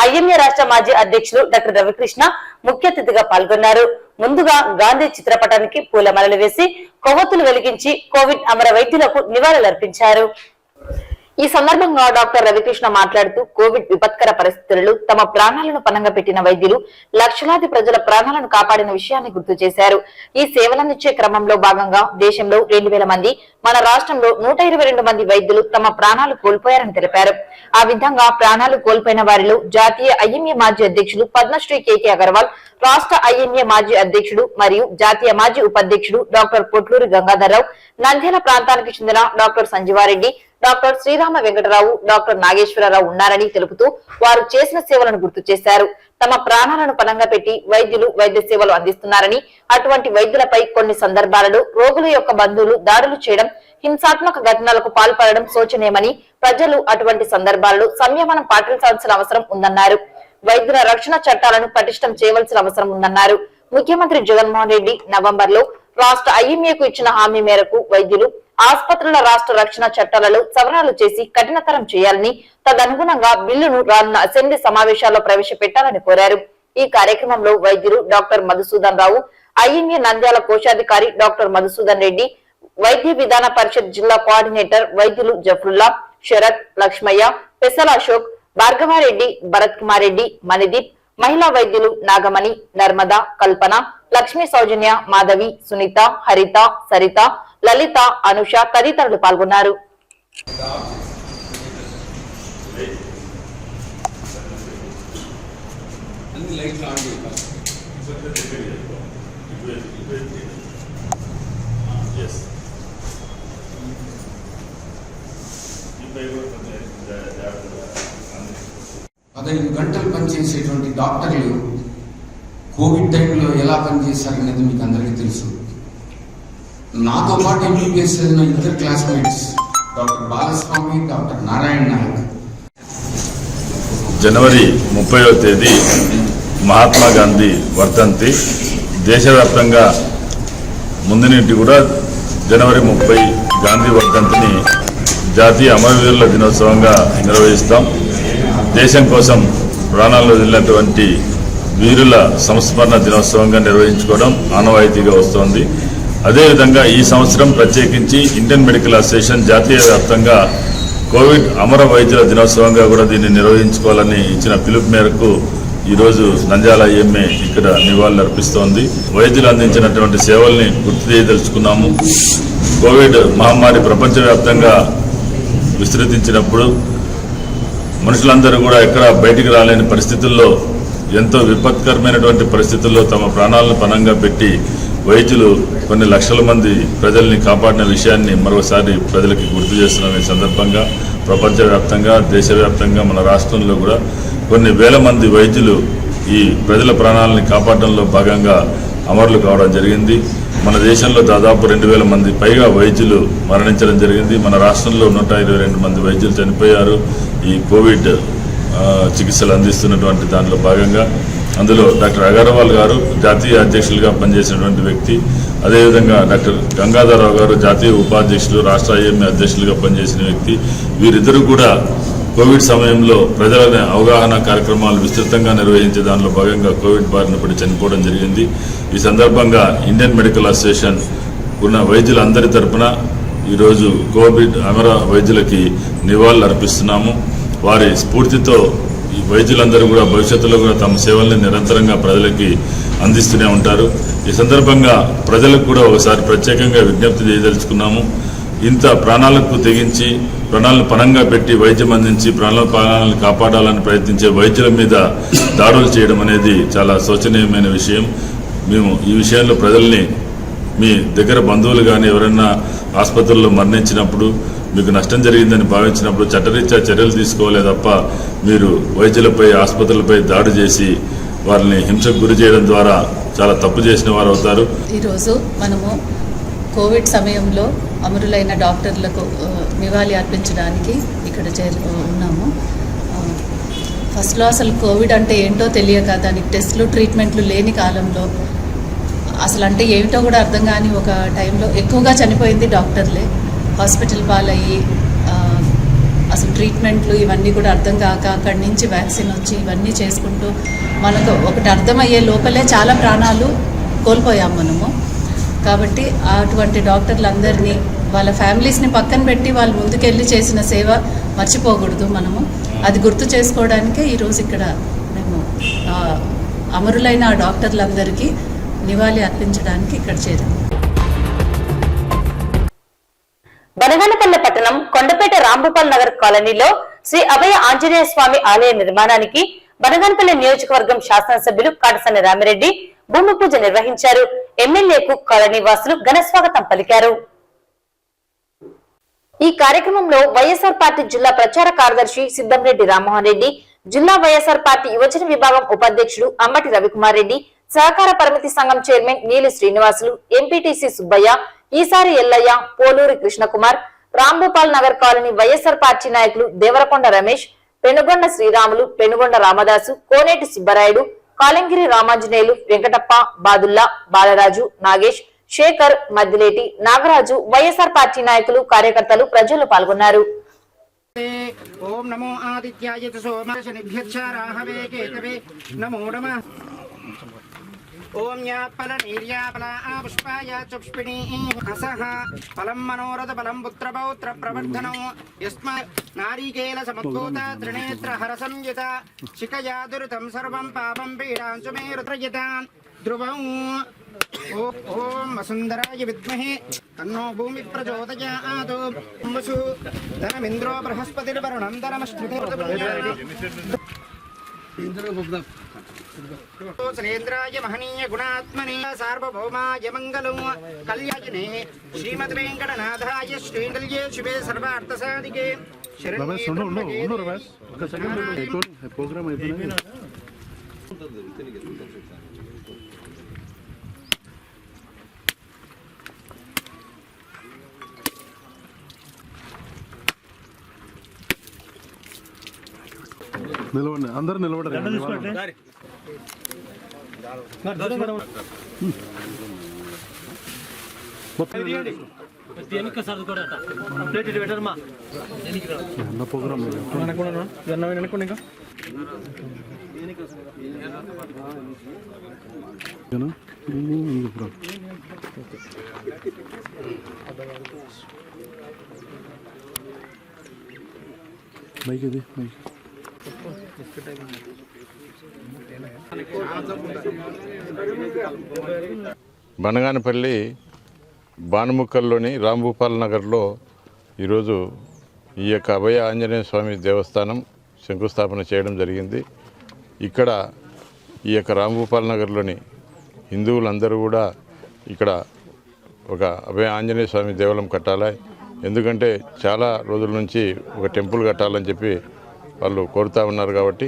ఐఎంఏ రాష్ట్ర మాజీ అధ్యక్షులు డాక్టర్ రవికృష్ణ ముఖ్య అతిథిగా పాల్గొన్నారు. ముందుగా గాంధీ చిత్రపటానికి పూలమాలలు వేసి కొవ్వొత్తులు వెలిగించి కోవిడ్ అమర వైద్యులకు నివాళులర్పించారు. ఈ సందర్భంగా డాక్టర్ రవికృష్ణ మాట్లాడుతూ కోవిడ్ విపత్కర పరిస్థితులలో తమ ప్రాణాలను పణంగా పెట్టిన వైద్యులు లక్షలాది ప్రజల ప్రాణాలను కాపాడిన విషయాన్ని గుర్తు చేశారు. ఈ సేవలందించే క్రమంలో భాగంగా దేశంలో 2000 మంది, మన రాష్ట్రంలో 122 మంది వైద్యులు తమ ప్రాణాలు కోల్పోయారని తెలిపారు. ఆ విధంగా ప్రాణాలు కోల్పోయిన వారిలో జాతీయ ఐఎంఏ మాజీ అధ్యక్షుడు పద్మశ్రీ కేకే అగర్వాల్, రాష్ట్ర ఐఎంఏ మాజీ అధ్యక్షుడు మరియు జాతీయ మాజీ ఉపాధ్యక్షుడు డాక్టర్ పొట్లూరి గంగాధర్రావు, నంద్యాల ప్రాంతానికి చెందిన doctor Sanjeeva Reddy, doctor Srirama Venkata Rao, doctor Nageswara Rao ఉన్నారని తెలుపుతూ వారు చేసిన సేవలను గుర్తు చేశారు. తమ ప్రాణాలను పణంగా పెట్టి వైద్యులు వైద్య సేవలు అందిస్తున్నారని, అటువంటి వైద్యులపై కొన్ని సందర్భాలలో రోగుల యొక్క బంధువులు దాడులు చేయడం, హింసాత్మక ఘటనలకు పాల్పడడం శోచనీయమని, ప్రజలు అటువంటి సందర్భాలలో సంయమనం పాటించాల్సిన అవసరం ఉందన్నారు. వైద్యుల రక్షణ చట్టాలను పటిష్టం చేయవలసిన అవసరం ఉందన్నారు. ముఖ్యమంత్రి జగన్మోహన్ రెడ్డి నవంబర్లో రాష్ట్ర ఐఎంఏకు ఇచ్చిన హామీ మేరకు వైద్యులు, ఆసుపత్రుల రాష్ట్ర రక్షణ చట్టాలలో సవరణలు చేసి కఠినతరం చేయాలని, తదనుగుణంగా బిల్లును రానున్న అసెంబ్లీ సమావేశాల్లో ప్రవేశపెట్టాలని కోరారు. ఈ కార్యక్రమంలో వైద్యులు డాక్టర్ మధుసూదన్ రావు, ఐఎంఏ నంద్యాల కోశాధికారి డాక్టర్ మధుసూదన్ రెడ్డి, వైద్య విధాన పరిషత్ జిల్లా కోఆర్డినేటర్ వైద్యులు జఫరుల్లా, శరత్, లక్ష్మయ్య, పెసల అశోక్, భార్గవారెడ్డి, భరత్ కుమార్ రెడ్డి, మణిదీప్, మహిళా వైద్యులు నాగమణి, నర్మద, కల్పన, లక్ష్మీ సౌజన్య, మాధవి, సునీత, హరిత, సరిత, లలిత, అనుష తదితరులు పాల్గొన్నారు. పదహైదు గంటలు పనిచేసేటువంటి డాక్టర్లు కోవిడ్ టైంలో ఎలా పనిచేశారనేది మీకు అందరికీ తెలుసు. నాతో పాటు ఎంబీబీఎస్ చదివిన ఇద్దరు classmates doctor Balaswamy, doctor Narayana Nayak. జనవరి 30వ తేదీ మహాత్మా గాంధీ వర్ధంతి. దేశవ్యాప్తంగా ముందు నుండి కూడా జనవరి 30 గాంధీ వర్ధంతిని జాతీయ అమరవీరుల దినోత్సవంగా నిర్వహిస్తాం. దేశం కోసం ప్రాణాలు వదిలినటువంటి వీరుల సంస్మరణ దినోత్సవంగా నిర్వహించుకోవడం ఆనవాయితీగా వస్తోంది. అదేవిధంగా ఈ సంవత్సరం ప్రత్యేకించి ఇండియన్ మెడికల్ అసోసియేషన్ జాతీయ వ్యాప్తంగా కోవిడ్ అమర వైద్యుల దినోత్సవంగా కూడా దీన్ని నిర్వహించుకోవాలని ఇచ్చిన పిలుపు మేరకు ఈరోజు నంద్యాల ఐఎంఏ ఇక్కడ నివాళులు అర్పిస్తోంది. వైద్యులు అందించినటువంటి సేవల్ని గుర్తు చేయదలుచుకున్నాము. కోవిడ్ మహమ్మారి ప్రపంచవ్యాప్తంగా విస్తృతించినప్పుడు మనుషులందరూ కూడా ఎక్కడ బయటికి రాలేని పరిస్థితుల్లో, ఎంతో విపత్కరమైనటువంటి పరిస్థితుల్లో తమ ప్రాణాలను పణంగా పెట్టి వైద్యులు కొన్ని లక్షల మంది ప్రజల్ని కాపాడిన విషయాన్ని మరోసారి ప్రజలకి గుర్తు చేస్తున్నాం. ఈ సందర్భంగా ప్రపంచవ్యాప్తంగా, దేశవ్యాప్తంగా, మన రాష్ట్రంలో కూడా కొన్ని వేల మంది వైద్యులు ఈ ప్రజల ప్రాణాలని కాపాడడంలో భాగంగా అమరులు కావడం జరిగింది. మన దేశంలో దాదాపు 2000 మంది పైగా వైద్యులు మరణించడం జరిగింది. మన రాష్ట్రంలో 122 మంది వైద్యులు చనిపోయారు ఈ కోవిడ్ చికిత్సలు అందిస్తున్నటువంటి దాంట్లో భాగంగా. అందులో డాక్టర్ అగర్వాల్ గారు జాతీయ అధ్యక్షులుగా పనిచేసినటువంటి వ్యక్తి, అదేవిధంగా డాక్టర్ గంగాధరరావు గారు జాతీయ ఉపాధ్యక్షులు, రాష్ట్ర ఐఎంఏ అధ్యక్షులుగా పనిచేసిన వ్యక్తి. వీరిద్దరూ కూడా కోవిడ్ సమయంలో ప్రజల అవగాహన కార్యక్రమాలు విస్తృతంగా నిర్వహించే దానిలో భాగంగా కోవిడ్ బారిన పడి చనిపోవడం జరిగింది. ఈ సందర్భంగా ఇండియన్ మెడికల్ అసోసియేషన్ ఉన్న వైద్యులందరి తరపున ఈరోజు కోవిడ్ అమర వైద్యులకి నివాళులు అర్పిస్తున్నాము. వారి స్ఫూర్తితో ఈ వైద్యులందరూ కూడా భవిష్యత్తులో కూడా తమ సేవల్ని నిరంతరంగా ప్రజలకి అందిస్తూనే ఉంటారు. ఈ సందర్భంగా ప్రజలకు కూడా ఒకసారి ప్రత్యేకంగా విజ్ఞప్తి చేయదలుచుకున్నాము. ఇంత ప్రాణాలకు తెగించి ప్రాణాలను పణంగా పెట్టి వైద్యం అందించి ప్రాణాలను కాపాడాలని ప్రయత్నించే వైద్యుల మీద దాడులు చేయడం అనేది చాలా శోచనీయమైన విషయం. మేము ఈ విషయంలో ప్రజల్ని, మీ దగ్గర బంధువులు కానీ ఎవరైనా ఆసుపత్రుల్లో మరణించినప్పుడు, మీకు నష్టం జరిగిందని భావించినప్పుడు చట్టరీత్యా చర్యలు తీసుకోవాలే తప్ప మీరు వైద్యులపై, ఆసుపత్రులపై దాడి చేసి వారిని హింసకు గురి చేయడం ద్వారా చాలా తప్పు చేసిన వారు అవుతారు. ఈరోజు మనము కోవిడ్ సమయంలో అమరులైన డాక్టర్లకు నివాళి అర్పించడానికి ఇక్కడ ఉన్నాము. ఫస్ట్లో అసలు కోవిడ్ అంటే ఏంటో తెలియక, దానికి టెస్టులు, ట్రీట్మెంట్లు లేని కాలంలో అసలు అంటే ఏమిటో కూడా అర్థం కాని ఒక టైంలో ఎక్కువగా చనిపోయింది డాక్టర్లే. హాస్పిటల్ పాలయ్యి అసలు ట్రీట్మెంట్లు ఇవన్నీ కూడా అర్థం కాక, అక్కడి నుంచి వ్యాక్సిన్ వచ్చి ఇవన్నీ చేసుకుంటూ మనకు ఒకటి అర్థమయ్యే లోపలే చాలా ప్రాణాలు కోల్పోయాం మనము. కాబట్టి అటువంటి డాక్టర్లందరినీ వాళ్ళ ఫ్యామిలీస్ని పక్కన పెట్టి వాళ్ళు ముందుకెళ్ళి చేసిన సేవ మర్చిపోకూడదు మనము. అది గుర్తు చేసుకోవడానికే ఈరోజు ఇక్కడ మేము అమరులైన ఆ డాక్టర్లందరికీ నివాళి అర్పించడానికి ఇక్కడ చేరాము. బనగానపల్లె పట్టణం కొండపేట రాంభూపాల్ నగర్ కాలనీలో శ్రీ అభయ ఆంజనేయ స్వామి ఆలయ నిర్మాణానికి బనగానపల్లె నియోజకవర్గం శాసనసభ్యులు కాటసాని రామిరెడ్డి భూమి పూజ నిర్వహించారు. ఎమ్మెల్యేకు కాలనీ వాసులు ఘన స్వాగతం పలికారు. ఈ కార్యక్రమంలో వైఎస్ఆర్ పార్టీ జిల్లా ప్రచార కార్యదర్శి సిద్దంరెడ్డి రామ్మోహన్ రెడ్డి, జిల్లా వైఎస్ఆర్ పార్టీ యువజన విభాగం ఉపాధ్యక్షుడు అమ్మటి రవికుమార్ రెడ్డి, సహకార పరిమితి సంఘం చైర్మన్ నీలి శ్రీనివాసులు, ఎంపీటీసీ సుబ్బయ్య, ఈసారి ఎల్లయ్య, పోలూరి కృష్ణకుమార్, రాంభూపాల్ నగర్ కాలనీ వైఎస్ఆర్ పార్టీ నాయకులు దేవరకొండ రమేష్, పెనుగొండ శ్రీరాములు, పెనుగొండ రామదాసు, కోనేటి సుబ్బరాయుడు, కాలంగిరి రామాంజనేయులు, వెంకటప్ప, బాదుల్లా, బాలరాజు, నాగేష్, శేఖర్, మద్దిలేటి, నాగరాజు, వైఎస్ఆర్ పార్టీ నాయకులు, కార్యకర్తలు, ప్రజలు పాల్గొన్నారు. ఓం నమో ఆదిత్యాయ సోమశనిభ్యక్షరాహవే కేతవే నమో నమః. ఓం యాపల నీర్యాపల పుష్పాయ చుష్పిణీ అసహ ఫలం మనోరథ ఫలం పుత్ర పౌత్ర ప్రవర్ధనం యస్మ నారీకేల సముద్భూత త్రినేత్ర హర సంయుత శిఖయా దురితం సర్వం పాపం పీడాంశు మే రుద్రయత ధ్రువం. ఓం వసుంధరాయ విద్మహే తన్నో భూమి ప్రచోదయాత్. వసు ధనమింద్రో బృహస్పతిర్వరుణం ధనమశ్నుతే సురేంద్రాయ మహనీయ గుణాత్మనే సార్వభౌమాయ మంగళం కళ్యాణే శ్రీమద్ వెంకటనాథాయ శ్రీంగల్యే శివే సర్వార్థ సాధికే నిలవండి, అందరూ నిలబడరు. బనగానపల్లి బానుముక్కల్లోని రాంభూపాల్ నగర్లో ఈరోజు ఈ యొక్క అభయ ఆంజనేయ స్వామి దేవస్థానం శంకుస్థాపన చేయడం జరిగింది. ఇక్కడ ఈ యొక్క రాంభూపాల్ నగర్లోని హిందువులందరూ కూడా ఇక్కడ ఒక అభయ ఆంజనేయ స్వామి దేవాలయం కట్టాలి, ఎందుకంటే చాలా రోజుల నుంచి ఒక టెంపుల్ కట్టాలని చెప్పి వాళ్ళు కోరుతూ ఉన్నారు. కాబట్టి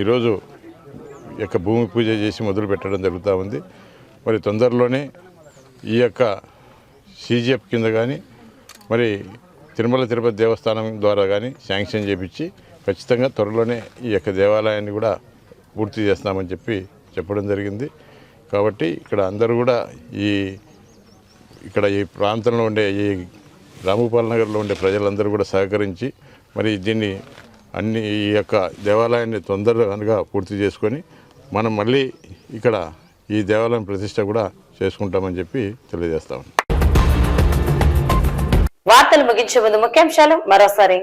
ఈరోజు యొక్క భూమి పూజ చేసి మొదలు పెట్టడం జరుగుతూ ఉంది. మరి తొందరలోనే ఈ యొక్క CGF కింద కానీ మరి తిరుమల తిరుపతి దేవస్థానం ద్వారా కానీ శాంక్షన్ చేయించి ఖచ్చితంగా త్వరలోనే ఈ యొక్క దేవాలయాన్ని కూడా పూర్తి చేస్తామని చెప్పడం జరిగింది. కాబట్టి ఇక్కడ అందరూ కూడా ఈ ప్రాంతంలో ఉండే ఈ రాంభూపాల్ నగర్లో ఉండే ప్రజలందరూ కూడా సహకరించి మరి దీన్ని ఈ యొక్క దేవాలయాన్ని తొందరగా పూర్తి చేసుకొని మనం మళ్ళీ ఇక్కడ ఈ దేవాలయం ప్రతిష్ట కూడా చేసుకుంటామని తెలియజేస్తాం. వార్తలు ముగించే ముందు ముఖ్యాంశాలు మరోసారి.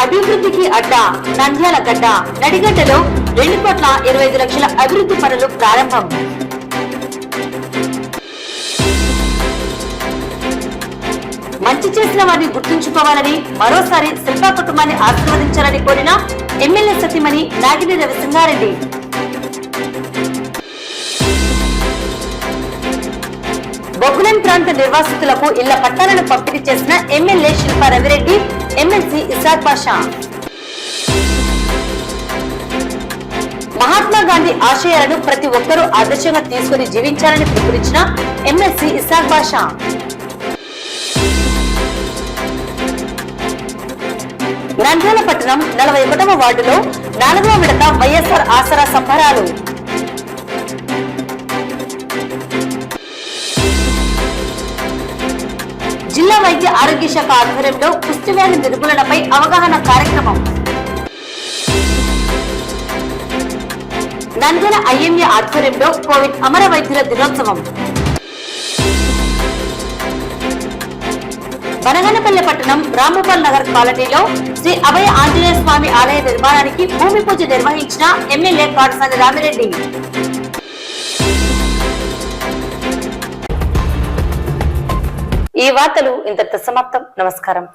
అభివృద్ధికి అడ్డా నంద్యాల గడ్డ. నడిగడ్డలో 2,25,00,000 అభివృద్ధి పనులు ప్రారంభం. మంచి చేసిన వారిని గుర్తుంచుకోవాలని, మరోసారి శిల్పా కుటుంబాన్ని ఆశీర్వదించాలని కోరిన ఎమ్మెల్యే సతీమణి నాగిని రవిసింగారెడ్డి. బొగ్గులం ప్రాంత నిర్వాసితులకు ఇళ్ల పట్టాలను పంపిణీ చేసిన ఎమ్మెల్యే శిల్పా రవిరెడ్డి, ఎమ్మెల్సీ ఇసాక్ బాషా. మహాత్మా గాంధీ ఆశయాలను ప్రతి ఒక్కరూ ఆదర్శంగా తీసుకుని జీవించాలని పిలుపునిచ్చిన ఎమ్మెల్సీ ఇసాక్ బాషా. నంద్యాల పట్టణం 41వ వార్డులో 4వ విడత వైఎస్ఆర్ ఆసరా సంబరాలు. జిల్లా వైద్య ఆరోగ్య శాఖ ఆధ్వర్యంలో కుష్టి వ్యాధి నిర్మూలనపై అవగాహన కార్యక్రమం. నంద్యాల IMA ఆధ్వర్యంలో కోవిడ్ అమర వైద్యుల దినోత్సవం. బనగనపల్లె పట్టణం రామగోపాల్ నగర్ కాలనీలో శ్రీ అభయ ఆంజనేయ స్వామి ఆలయ నిర్మాణానికి భూమి పూజ నిర్వహించిన ఎమ్మెల్యే కాటసాని రామిరెడ్డి. ఈ వార్తలు ఇంతటితో సమాప్తం. నమస్కారం.